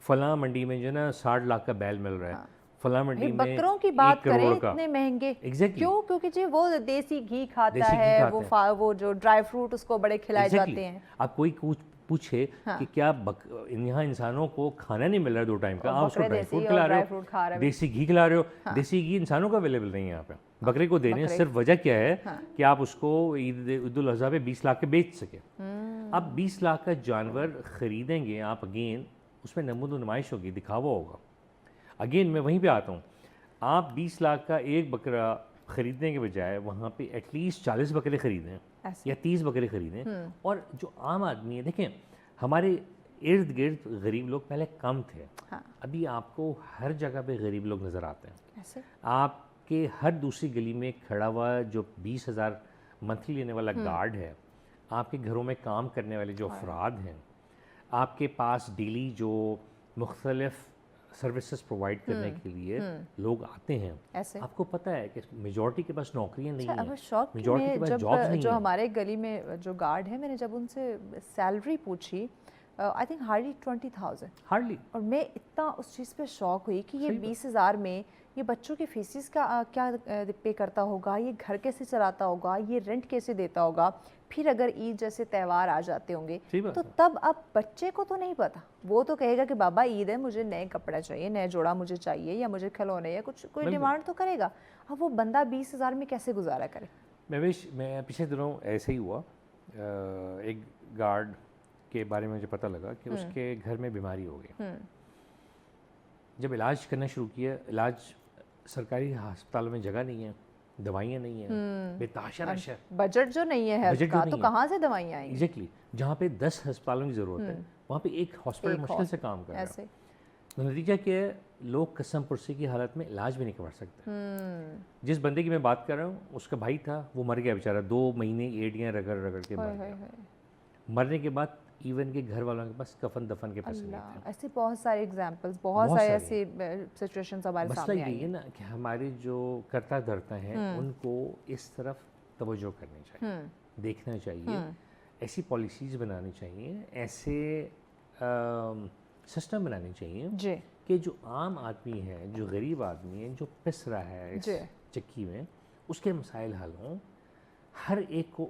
فلاں منڈی میں جو نا 60 لاکھ کا بیل مل رہا ہے, فلاں منڈی میں بکروں کی بات کریں اتنے مہنگے, کیوں؟ کیونکہ جی وہ دیسی گھی کھاتا ہے, وہ جو ڈرائی فروٹ اس کو بڑے کھلائے جاتے ہیں. آپ کوئی پوچھے کہ کیا یہاں انسانوں کو کھانا نہیں مل رہا 2 ٹائم کا, آپ اس کو ڈرائی فروٹ کھلا رہے ہو, دیسی گھی کھلا رہے ہو. دیسی گھی انسانوں کا اویلیبل نہیں ہے یہاں پہ, بکرے کو دے رہے ہیں. صرف وجہ کیا ہے کہ آپ اس کو عید الاضحیٰ پہ 20 لاکھ کے بیچ سکیں. آپ 20 لاکھ کا جانور خریدیں گے آپ, اگین اس میں نمود و نمائش ہوگی, دکھاوا ہوگا. اگین میں وہیں پہ آتا ہوں, آپ 20 لاکھ کا ایک بکرا خریدنے کے بجائے وہاں پہ ایٹ لیسٹ 40 بکرے خریدیں یا 30 بکرے خریدیں. اور جو عام آدمی ہے, دیکھیں ہمارے ارد گرد غریب لوگ پہلے کم تھے, ابھی آپ کو ہر جگہ پہ غریب لوگ نظر آتے ہیں. آپ کے ہر دوسری گلی میں کھڑا ہوا جو 20,000 منتھلی لینے والا گارڈ ہے, آپ کے گھروں میں کام کرنے والے جو افراد ہیں, آپ کے پاس ڈیلی جو مختلف سروسز پرووائڈ کرنے کے لیے لوگ آتے ہیں. آپ کو پتہ ہے کہ میجورٹی کے پاس نوکریاں نہیں ہیں, میجورٹی کے پاس جابز نہیں ہیں. جو ہمارے گلی میں جو گارڈ ہیں, میں نے جب ان سے سیلری پوچھی, آئی تھنک ہارڈلی 20,000, ہارڈلی. اور میں اتنا اس چیز پہ شوق ہوئی کہ یہ 20,000 میں یہ بچوں کی فیسز کا کیا پے کرتا ہوگا, یہ گھر کیسے چلاتا ہوگا, یہ رینٹ کیسے دیتا ہوگا. پھر اگر عید جیسے تہوار آ جاتے ہوں گے تو تب اب بچے کو تو نہیں پتا, وہ تو کہے گا کہ بابا عید ہے, مجھے نئے کپڑا چاہیے, نئے جوڑا مجھے چاہیے, یا مجھے کھلونے, یا کچھ کوئی ڈیمانڈ تو کرے گا. اب وہ بندہ 20,000 میں کیسے گزارا کرے؟ میں پچھلے دنوں ایسے ہی ہوا, ایک گارڈ کے بارے میں مجھے پتہ لگا کہ اس کے گھر میں بیماری ہو گئی. جب علاج کرنا شروع کیا, علاج سرکاری ہسپتالوں میں جگہ نہیں ہے, دوائیاں نہیں ہیں, بے تحاشا رش ہے, بجٹ جو نہیں ہے ہیلتھ کا, تو کہاں سے دوائیاں آئیں گی؟ ایگزیکٹلی. جہاں پہ 10 ہسپتالوں کی ضرورت ہے, وہاں پہ ایک ہاسپٹل مشکل سے کام کر رہا ہے. تو نتیجہ کیا ہے, لوگ قسم پرسی کی حالت میں علاج بھی نہیں کروا سکتے. جس بندے کی میں بات کر رہا ہوں, اس کا بھائی تھا, وہ مر گیا بیچارہ, 2 مہینے ایڑیاں رگڑ کے مر گیا. مرنے کے بعد ایون کے گھر والوں کے پاس کفن دفن کے پیسے نہیں تھے. ایسے بہت سارے ایگزامپلز, بہت سارے ایسی سچویشنز ہمارے سامنے آئی ہیں. مسئلہ یہ ہے نا کہ ہمارے جو کرتا دھرتا ہیں ان کو اس طرف توجہ کرنی چاہیے, دیکھنا چاہیے, ایسی پالیسیز بنانی چاہیے, ایسے سسٹم بنانی چاہیے کہ جو عام آدمی ہے, جو غریب آدمی ہے, جو پس رہا ہے اس چکی میں, اس کے مسائل حل ہوں. ہر ایک کو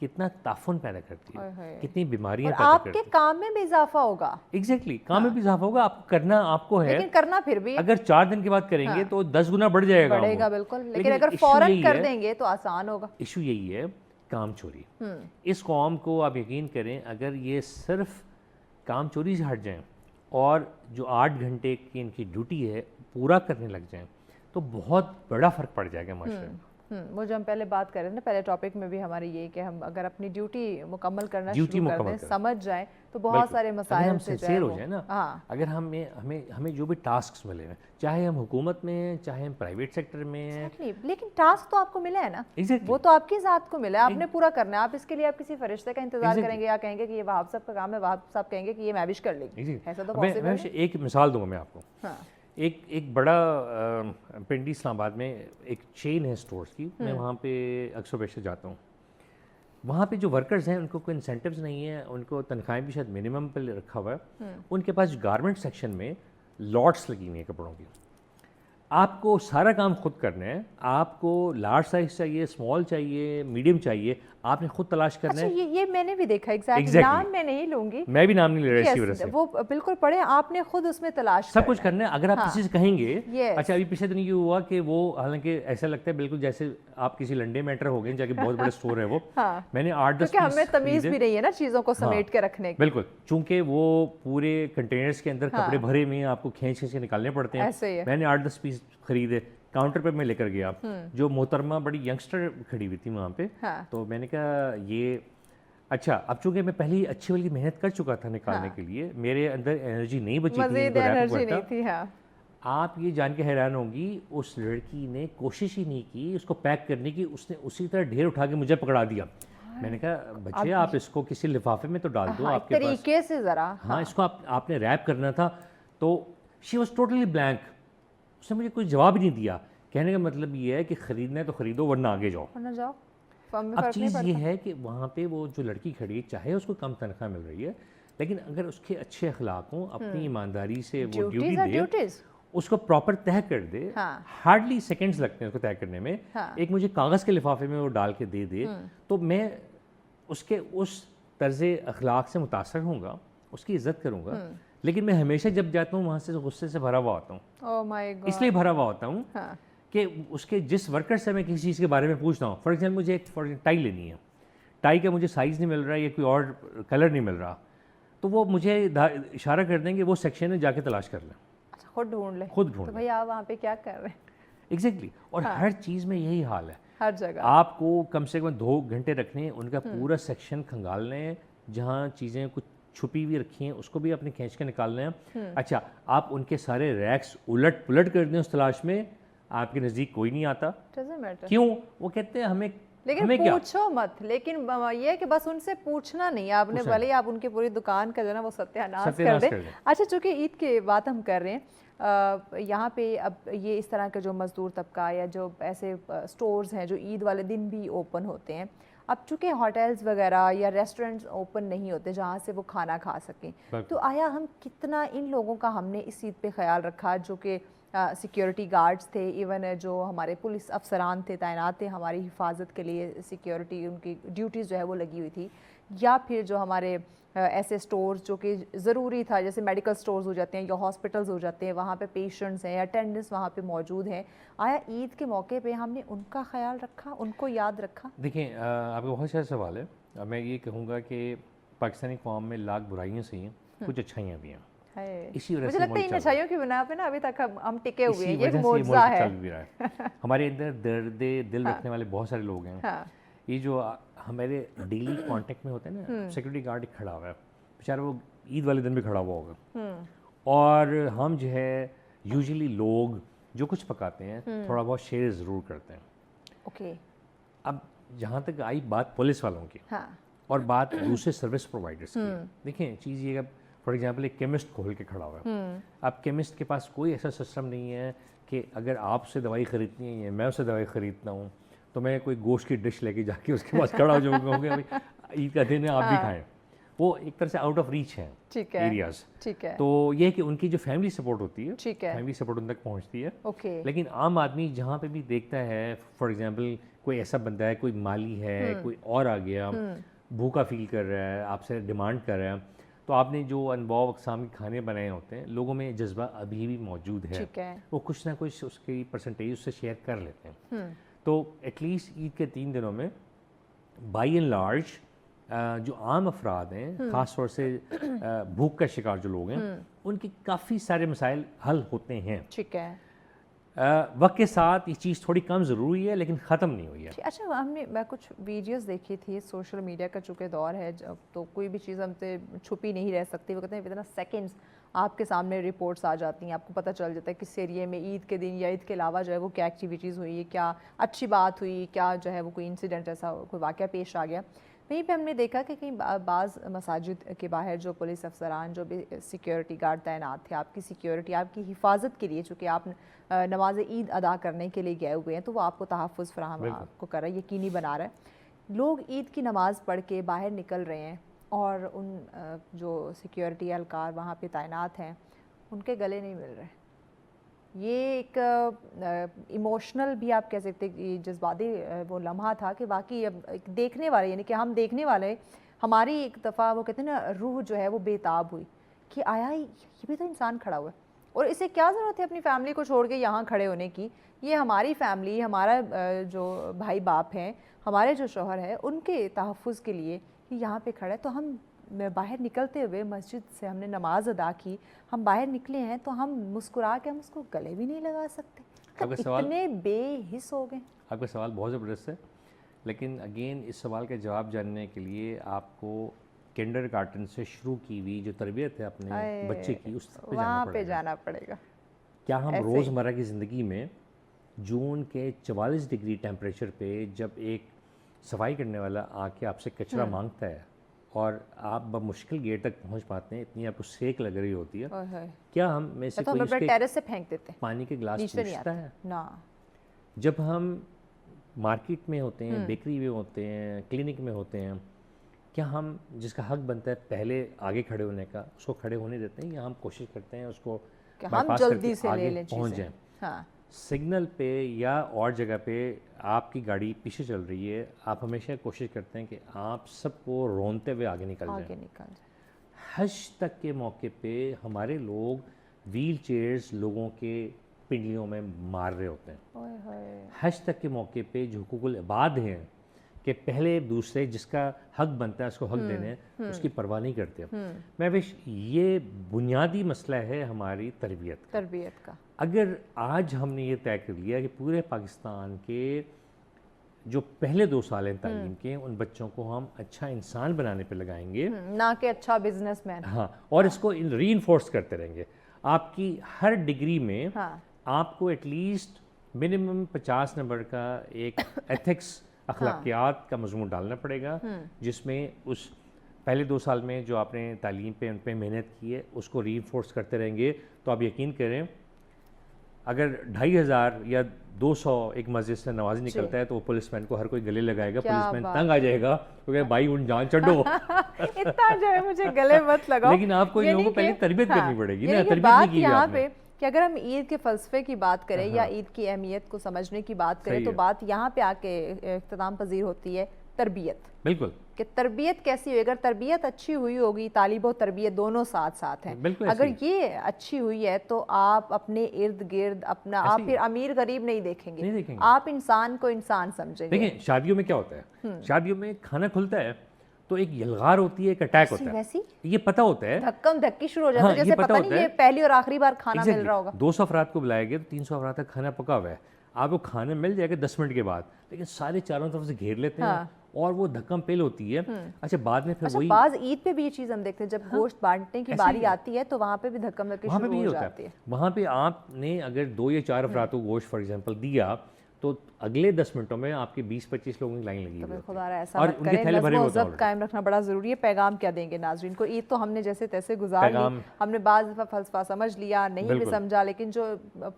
کتنا تعفن پیدا کرتی ہے، ہائے۔ کتنی بیماریاں اور پیدا آپ کرتی کے کام میں بھی اضافہ ہوگا، ایگزیکٹلی کام میں بھی اضافہ ہوگا، آپ کو کرنا آپ کو ہے، لیکن کرنا پھر بھی اگر 4 دن کے بعد کریں گے تو 10 گنا بڑھ جائے گا بڑھے گا وہ۔ بالکل، لیکن اگر فوراً کر دیں گے تو آسان ہوگا۔ ایشو یہی ہے کام چوری۔ اس قوم کو آپ یقین کریں اگر یہ صرف کام چوری سے ہٹ جائیں اور جو 8 گھنٹے کی ان کی ڈیوٹی ہے پورا کرنے لگ جائیں تو بہت بڑا فرق پڑ جائے گا معاشرے میں۔ وہ جو ہم پہلے بات کر رہے تھے پہلے ٹاپک میں بھی ہماری یہ کہ ہم اگر اپنی ڈیوٹی مکمل کرنا شروع کر دیں، سمجھ جائیں تو بہت سارے مسائل سے جو ہے ہو جائے نا، اگر ہمیں جو بھی ٹاسکس ملے ہیں چاہے ہم حکومت میں ہیں چاہے ہم پرائیویٹ سیکٹر میں ہیں، لیکن ٹاسک تو آپ کو ملا ہے نا، وہ تو آپ کی ذات کو ملا ہے، آپ نے پورا کرنا ہے۔ آپ اس کے لیے آپ کسی فرشتے کا انتظار کریں گے یا کہیں گے کہ یہ وہاب صاحب کا کام ہے، وہاب صاحب کہیں گے کہ یہ مہوش کر لے گی، ایسا تو پاسبل میں ایک مثال دوں گا میں آپ کو۔ ایک بڑا پنڈی اسلام آباد میں ایک چین ہے اسٹورز کی، میں وہاں پہ اکثر بیشتر جاتا ہوں۔ وہاں پہ جو ورکرز ہیں ان کو کوئی انسینٹیوز نہیں ہے، ان کو تنخواہیں بھی شاید منیمم پہ رکھا ہوا ہے۔ ان کے پاس گارمنٹ سیکشن میں لاٹس لگی ہوئی ہیں کپڑوں کی، آپ کو سارا کام خود کرنا ہے، آپ کو لارج سائز چاہیے، اسمال چاہیے، میڈیم چاہیے، آپ نے خود تلاش کرنا ہے۔ یہ میں نے بھی دیکھا، ایگزیکٹلی نام میں نہیں لوں گی، میں بھی نام نہیں لے رہا اسی وجہ سے، وہ بالکل پڑھے آپ نے خود اس میں تلاش سب کچھ کرنا ہے۔ اگر آپ کسی سے کہیں گے، اچھا ابھی پچھلے دن یہ ہوا کہ وہ حالانکہ ایسا لگتا ہے بالکل جیسے آپ کسی لنڈے میں انٹر ہو گئے جا کے بہت بڑے اسٹور ہے وہ، میں نے 8-10 کیونکہ ہمیں تمیز بھی نہیں ہے نا چیزوں کو سمیٹ کے رکھنے کی، بالکل، چونکہ وہ پورے کنٹینرز کے اندر کپڑے بھرے ہوئے ہیں، آپ کو کھینچ کے نکالنے پڑتے ہیں۔ میں نے 8-10 پیس خریدے، کاؤنٹر پہ میں لے کر گیا، جو محترمہ بڑی ینگسٹر کھڑی ہوئی تھی وہاں پہ، تو میں نے کہا یہ اچھا، اب چونکہ میں پہلے اچھی والی محنت کر چکا تھا نکالنے کے لیے، میرے اندر انرجی نہیں بچی تھی، آپ یہ جان کے حیران ہوں گی اس لڑکی نے کوشش ہی نہیں کی اس کو پیک کرنے کی، اس نے اسی طرح ڈھیر اٹھا کے مجھے پکڑا دیا۔ میں نے کہا بچے آپ اس کو کسی لفافے میں تو ڈال دو، آپ کے پاس طریقے سے ذرا، ہاں اس کو آپ نے ریپ کرنا تھا۔ تو شی واز ٹوٹلی بلینک، اس نے مجھے کوئی جواب ہی نہیں دیا۔ کہنے کا مطلب یہ ہے کہ خریدنا ہے تو خریدو ورنہ آگے جاؤ۔ اب چیز یہ ہے کہ وہاں پہ وہ جو لڑکی کھڑی ہے چاہے اس کو کم تنخواہ مل رہی ہے لیکن اگر اس کے اچھے اخلاق ہوں، اپنی ایمانداری سے وہ ڈیوٹی دے، اس کو پراپر طے کر دے، ہارڈلی سیکنڈز لگتے ہیں اس کو طے کرنے میں، ایک مجھے کاغذ کے لفافے میں وہ ڈال کے دے دے تو میں اس کے اس طرز اخلاق سے متاثر ہوں گا، اس کی عزت کروں گا۔ لیکن میں ہمیشہ جب جاتا ہوں وہاں سے غصے سے بھرا ہوا ہوتا ہوں، اس لیے بھرا ہوا ہوتا ہوں کہ اس کے جس ورکر سے میں کسی چیز کے بارے میں پوچھتا ہوں، فار ایگزامپل مجھے ایک ٹائی لینی ہے، ٹائی کا مجھے سائز نہیں مل رہا یا کوئی اور کلر نہیں مل رہا، تو وہ مجھے اشارہ کر دیں کہ وہ سیکشن ہے جا کے تلاش کر لیں، خود ڈھونڈ لیں، خود ڈھونڈ لیں، بھائی آپ وہاں پہ کیا کر رہے ہیں۔ ایگزیکٹلی، اور ہر چیز میں یہی حال ہے، ہر جگہ آپ کو کم سے کم 2 گھنٹے رکھنے ہیں، ان کا پورا سیکشن کھنگالنے ہیں، جہاں چیزیں کچھ چھپی ہوئی رکھی ہیں اس کو بھی اپنے کھینچ کے نکالنے ہیں۔ اچھا آپ ان کے سارے ریکس الٹ پلٹ کر دیں اس تلاش میں، آپ کے نزدیک کوئی نہیں آتا، کیوں؟ وہ کہتے ہیں ہمیں لیکن پوچھو مت، لیکن یہ ہے کہ بس ان سے پوچھنا نہیں آپ نے، بھلے آپ ان کی پوری دکان کا جو ہے نا وہ ستیہ ناش کر دیں۔ اچھا چونکہ عید کی بات ہم کر رہے ہیں، یہاں پہ اب یہ اس طرح کا جو مزدور طبقہ یا جو ایسے سٹورز ہیں جو عید والے دن بھی اوپن ہوتے ہیں، اب چونکہ ہوٹلز وغیرہ یا ریسٹورنٹس اوپن نہیں ہوتے جہاں سے وہ کھانا کھا سکیں، تو آیا ہم کتنا ان لوگوں کا ہم نے اس عید پہ خیال رکھا جو کہ سیکیورٹی گارڈز تھے، ایون جو ہمارے پولیس افسران تھے تعینات تھے ہماری حفاظت کے لیے، سیکیورٹی ان کی ڈیوٹیز جو ہے وہ لگی ہوئی تھی، یا پھر جو ہمارے ایسے سٹورز جو کہ ضروری تھا جیسے میڈیکل سٹورز ہو جاتے ہیں یا ہاسپٹلز ہو جاتے ہیں، وہاں پہ پیشنٹس ہیں، اٹینڈنٹس وہاں پہ موجود ہیں، آیا عید کے موقع پہ ہم نے ان کا خیال رکھا، ان کو یاد رکھا؟ دیکھیں آپ کا بہت اچھا سوال ہے، میں یہ کہوں گا کہ پاکستانی قوم میں لاکھ برائیاں سے ہیں، کچھ اچھائیاں بھی ہیں، اسی وجہ سے مجھے لگتا ہے ان اچھائیوں کی بنا پہ نا ابھی تک ہم ٹکے ہوئے ہیں، یہ معجزہ ہے، چل بھی رہا ہے۔ ہمارے اندر درد دل رکھنے والے بہت سارے لوگ ہیں، یہ جو ہمارے ڈیلی کانٹیکٹ میں ہوتے ہیں نا، سیکورٹی گارڈ کھڑا ہوا ہے بیچارہ، وہ عید والے دن بھی کھڑا ہوا ہوگا، اور ہم جو ہے یوزلی لوگ جو کچھ پکاتے ہیں تھوڑا بہت شیئر ضرور کرتے ہیں۔ اوکے، اب جہاں تک آئی بات پولیس والوں کی اور بات دوسرے سروس پرووائڈرس کی، دیکھیں چیز یہ کہ فار ایگزامپل ایک کیمسٹ کھول کے کھڑا ہوا ہے، اب کیمسٹ کے پاس کوئی ایسا سسٹم نہیں ہے کہ اگر آپ سے دوائی خریدنی ہے یا میں اس سے دوائی خریدتا ہوں تو میں کوئی گوشت کی ڈش لے کے جا کے اس کے پاس کھڑا ہو جاؤں گا کہ عید کا دن ہے آپ بھی کھائیں، وہ ایک طرح سے آؤٹ آف ریچ ہیں ٹھیک ہے ایریاز. ٹھیک ہے تو یہ ہے کہ ان کی جو فیملی سپورٹ ہوتی ہے, ٹھیک ہے فیملی سپورٹ ان تک پہنچتی ہے. اوکے لیکن عام آدمی جہاں پہ بھی دیکھتا ہے, فار ایگزامپل کوئی ایسا بندہ ہے, کوئی مالی ہے, کوئی اور آ گیا, بھوکا فیل کر رہا ہے, آپ سے ڈیمانڈ کر رہا ہے, تو آپ نے جو انواع اقسام کے کھانے بنائے ہوتے ہیں, لوگوں میں جذبہ ابھی بھی موجود ہے, ٹھیک ہے وہ کچھ نہ کچھ اس کی پرسنٹیج اس سے شیئر کر لیتے ہیں. تو ایٹ لیسٹ عید کے 3 دنوں میں بائی اینڈ لارج جو عام افراد ہیں, خاص طور سے بھوک کا شکار جو لوگ ہیں, ان کے کافی سارے مسائل حل ہوتے ہیں. ٹھیک ہے. وقت کے ساتھ یہ چیز تھوڑی کم ضرور ہوئی ہے لیکن ختم نہیں ہوئی ہے. اچھا میں کچھ ویڈیوز دیکھی تھی, سوشل میڈیا کا چونکہ دور ہے جب, تو کوئی بھی چیز ہم سے چھپی نہیں رہ سکتی. وہ کہتے ہیں اتنا سیکنڈز آپ کے سامنے رپورٹس آ جاتی ہیں, آپ کو پتہ چل جاتا ہے کس ایریے میں عید کے دن یا عید کے علاوہ جو ہے وہ کیا ایکٹیویٹیز ہوئی, کیا اچھی بات ہوئی, کیا جو ہے وہ کوئی انسیڈنٹ ایسا کوئی واقعہ پیش آ گیا. وہیں پہ ہم نے دیکھا کہ کہیں بعض مساجد کے باہر جو پولیس افسران جو بھی سیکیورٹی گارڈ تعینات تھے, آپ کی سیکیورٹی, آپ کی حفاظت کے لیے, چونکہ آپ نماز عید ادا کرنے کے لیے گئے ہوئے ہیں, تو وہ آپ کو تحفظ فراہم آپ کو کر رہا ہے, یقینی بنا رہا ہے. لوگ عید کی نماز پڑھ کے باہر نکل رہے ہیں اور ان جو سیکیورٹی اہلکار وہاں پہ تعینات ہیں ان کے گلے نہیں مل رہے. یہ ایک ایموشنل بھی آپ کہہ سکتے ہیں, جذباتی وہ لمحہ تھا کہ واقعی اب دیکھنے والے, یعنی کہ ہم دیکھنے والے, ہماری ایک دفعہ وہ کہتے ہیں نا روح جو ہے وہ بے تاب ہوئی کہ آیا یہ بھی تو انسان کھڑا ہوا ہے, اور اسے کیا ضرورت ہے اپنی فیملی کو چھوڑ کے یہاں کھڑے ہونے کی. یہ ہماری فیملی, ہمارا جو بھائی باپ ہیں, ہمارے جو شوہر ہے, ان کے تحفظ کے لیے یہاں پہ کھڑا ہے. تو ہم باہر نکلتے ہوئے مسجد سے ہم نے نماز ادا کی, ہم باہر نکلے ہیں, تو ہم مسکرا کے ہم اس کو گلے بھی نہیں لگا سکتے. اتنے بے حس ہو گئے. آپ کا سوال بہت زبردست ہے, لیکن اگین اس سوال کا جواب جاننے کے لیے آپ کو کنڈر گارٹن سے شروع کی ہوئی جو تربیت ہے اپنے بچے کی, اس پہ جانا پڑے گا. کیا ہم روزمرہ کی زندگی میں جون کے 44 ڈگری ٹیمپریچر پہ جب ایک صفائی کرنے والا آ کے آپ سے کچرا مانگتا ہے اور آپ بمشکل گیٹ تک پہنچ پاتے ہیں, اتنی آپ کو سیک لگ رہی ہوتی ہے, کیا ہم میں سے کوئی اس کے ٹیرس سے پھینک دیتے ہیں, پانی کے گلاس پوچھتا ہے؟ نا. جب ہم مارکیٹ میں ہوتے ہیں, بیکری میں ہوتے ہیں, کلینک میں ہوتے ہیں, کیا ہم جس کا حق بنتا ہے پہلے آگے کھڑے ہونے کا, اس کو کھڑے ہونے دیتے ہیں, یا ہم کوشش کرتے ہیں اس کو ہم جلدی سے لے لیں پہنچ جائیں؟ سگنل پہ یا اور جگہ پہ آپ کی گاڑی پیچھے چل رہی ہے, آپ ہمیشہ کوشش کرتے ہیں کہ آپ سب کو رونتے ہوئے آگے نکل جائیں. حج تک کے موقع پہ ہمارے لوگ ویل چیئرز لوگوں کے پنڈلیوں میں مار رہے ہوتے ہیں. حج تک کے موقع پہ جو حقوق العباد ہیں کہ پہلے دوسرے جس کا حق بنتا ہے اس کو حق دینے, اس کی پرواہ نہیں کرتے. میں یہ بنیادی مسئلہ ہے ہماری تربیت کا. اگر آج ہم نے یہ طے کر لیا کہ پورے پاکستان کے جو پہلے 2 سال ہیں تعلیم کے, ان بچوں کو ہم اچھا انسان بنانے پہ لگائیں گے, نہ کہ اچھا بزنس مین. ہاں, اور اس کو ری انفورس کرتے رہیں گے. آپ کی ہر ڈگری میں آپ کو ایٹ لیسٹ منیمم 50 نمبر کا ایک ایتھکس, اخلاقیات کا مضمون ڈالنا پڑے گا, جس میں اس پہلے 2 سال میں جو آپ نے تعلیم پہ ان پہ محنت کی ہے اس کو ری انفورس کرتے رہیں گے. تو آپ یقین کریں اگر 2500 یا 200 ایک مسجد سے نمازی نکلتا ہے تو وہ پولیس مین کو ہر کوئی گلے لگائے گا, پولیس مین تنگ آ جائے گا کیونکہ بھائی ان جان چڑھو اتنا جو ہے مجھے گلے مت لگاؤ. لیکن آپ کو ان لوگوں کو پہلے تربیت کرنی پڑے گی نا, تربیت نہیں کی یہاں پہ کہ اگر ہم عید کے فلسفے کی بات کریں یا عید کی اہمیت کو سمجھنے کی بات کریں, تو بات یہاں پہ آ کے اختتام پذیر ہوتی ہے تربیت. بالکل, کہ تربیت کیسی ہوئی, اگر تربیت اچھی ہوئی ہوگی, تعلیم و تربیت دونوں ساتھ ساتھ ہیں, اگر یہ اچھی ہوئی ہے تو آپ اپنے ارد گرد اپنا, آپ پھر امیر غریب نہیں دیکھیں گے, آپ انسان کو انسان سمجھیں گے. دیکھیں شادیوں میں کیا ہوتا ہے, شادیوں میں کھانا کھلتا ہے تو ایک یلغار ہوتی ہے, ایک اٹیک ہوتا ہے, یہ پتہ ہوتا ہے, دھکم دھکی شروع ہو جاتا ہے, جیسے پتہ نہیں یہ پہلی اور آخری بار کھانا مل رہا ہوگا. 200 افراد کو بلائے گے تو 300 افراد تک کھانا پکا ہوا ہے, آپ کو کھانا مل جائے گا 10 منٹ کے بعد, لیکن سارے چاروں طرف سے گھیر لیتے ہیں اور وہ دھکم پیل ہوتی ہے. اچھا بعد میں پھر وہی بعض عید پہ بھی یہ چیز ہم دیکھتے ہیں, جب گوشت بانٹنے کی باری آتی ہے تو وہاں پہ بھی دھکم دھکی شروع ہو جاتی ہے. وہاں پہ آپ نے اگر 2 یا 4 افراد کو گوشت فار ایگزامپل دیا تو اگلے 10 منٹوں میں آپ کے 20-25 لوگوں کی لائن لگی ہوئی ہے اور ان کے تھیلے بھرے ہوتے ہیں. ضبط قائم رکھنا بڑا ضروری ہے. پیغام کیا دیں گے ناظرین کو؟ عید تو ہم نے جیسے تیسے گزار لی, ہم نے بعض دفعہ فلسفہ سمجھ لیا, نہیں بھی سمجھا, لیکن جو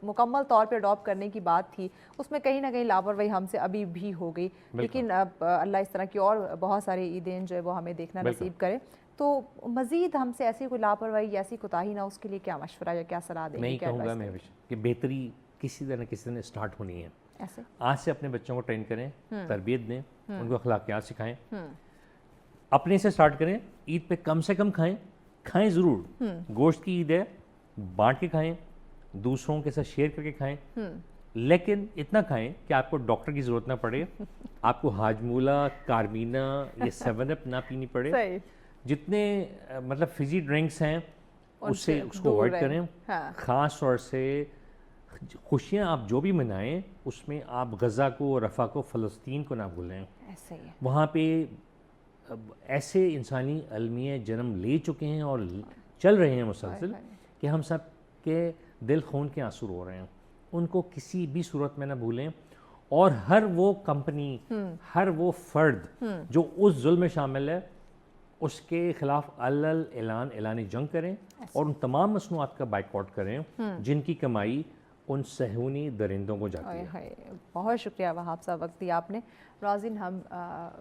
مکمل طور پہ اڈاپٹ کرنے کی بات تھی اس میں کہیں نہ کہیں لاپرواہی ہم سے ابھی بھی ہو گئی. لیکن اب اللہ اس طرح کی اور بہت ساری عیدیں جو ہے وہ ہمیں دیکھنا نصیب کرے. تو تو مزید ہم سے ایسی کوئی لاپرواہی یا ایسی کوتاہی نہ ہو، اس کے لیے کیا مشورہ یا کیا صلاح دیں گے؟ میں یہ کیا کہوں گا advice میں کہ بہتری کسی طرح کسی طرح اسٹارٹ ہونی ہے. ایسے آج سے اپنے بچوں کو ٹرین کریں، تربیت دیں، ان کو اخلاقیات سکھائیں، اپنے سے اسٹارٹ کریں. عید پہ کم سے کم کھائیں ضرور. گوشت کی عید ہے، بانٹ کے کھائیں، دوسروں کے ساتھ شیئر کر کے کھائیں، لیکن اتنا کھائیں کہ آپ کو ڈاکٹر کی ضرورت نہ پڑے، آپ کو ہاجمولا، کارمینا یا 7 اپ نہ پینی پڑے. صحیح. جتنے مطلب فزی ڈرنکس ہیں اس سے اس کو دور اوائڈ رہیں. کریں. خاص طور سے خوشیاں آپ جو بھی منائیں اس میں آپ غزہ کو، رفح کو، فلسطین کو نہ بھولیں. ایسے ہی ہے. وہاں پہ ایسے انسانی المیے جنم لے چکے ہیں اور چل رہے ہیں مسلسل کہ ہم سب کے دل خون کے آنسو رو رہے ہیں. ان کو کسی بھی صورت میں نہ بھولیں. اور ہر وہ کمپنی، ہر وہ فرد جو اس ظلم میں شامل ہے اس کے خلاف اعلان جنگ کریں اور ان تمام مصنوعات کا بائیکاٹ کریں جن کی کمائی ان صہیونی درندوں کو جاتی ہے. بہت شکریہ وہاب صاحب، وقت دیا آپ نے. ناظرین، ہم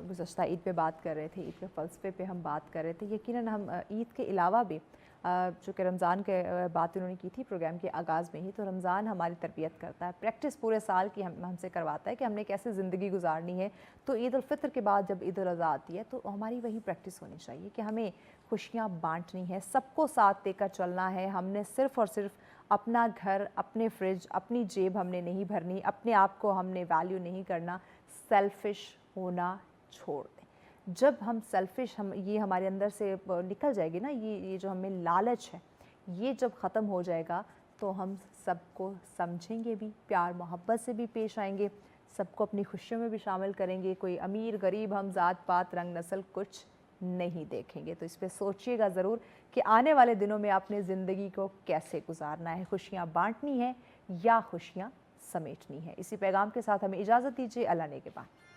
گزشتہ عید پہ بات کر رہے تھے، عید کے فلسفے پہ ہم بات کر رہے تھے. یقیناً ہم عید کے علاوہ بھی چونکہ رمضان کے بات انہوں نے کی تھی پروگرام کے آغاز میں ہی، تو رمضان ہماری تربیت کرتا ہے، پریکٹس پورے سال کی ہم سے کرواتا ہے کہ ہم نے کیسے زندگی گزارنی ہے. تو عید الفطر کے بعد جب عید الاضحیٰ آتی ہے تو ہماری وہی پریکٹس ہونی چاہیے کہ ہمیں خوشیاں بانٹنی ہے، سب کو ساتھ لے کر چلنا ہے. ہم نے صرف اور صرف اپنا گھر، اپنے فریج، اپنی جیب ہم نے نہیں بھرنی، اپنے آپ کو ہم نے ویلیو نہیں کرنا. سیلفش ہونا چھوڑ دیں. جب ہم سیلفش یہ ہمارے اندر سے نکل جائے گی نا، یہ جو ہمیں لالچ ہے، یہ جب ختم ہو جائے گا تو ہم سب کو سمجھیں گے بھی، پیار محبت سے بھی پیش آئیں گے، سب کو اپنی خوشیوں میں بھی شامل کریں گے. کوئی امیر غریب، ہم ذات پات رنگ نسل کچھ نہیں دیکھیں گے. تو اس پہ سوچئے گا ضرور کہ آنے والے دنوں میں اپنے زندگی کو کیسے گزارنا ہے، خوشیاں بانٹنی ہے یا خوشیاں سمیٹنی ہے. اسی پیغام کے ساتھ ہمیں اجازت دیجیے. اللہ نے کے بعد.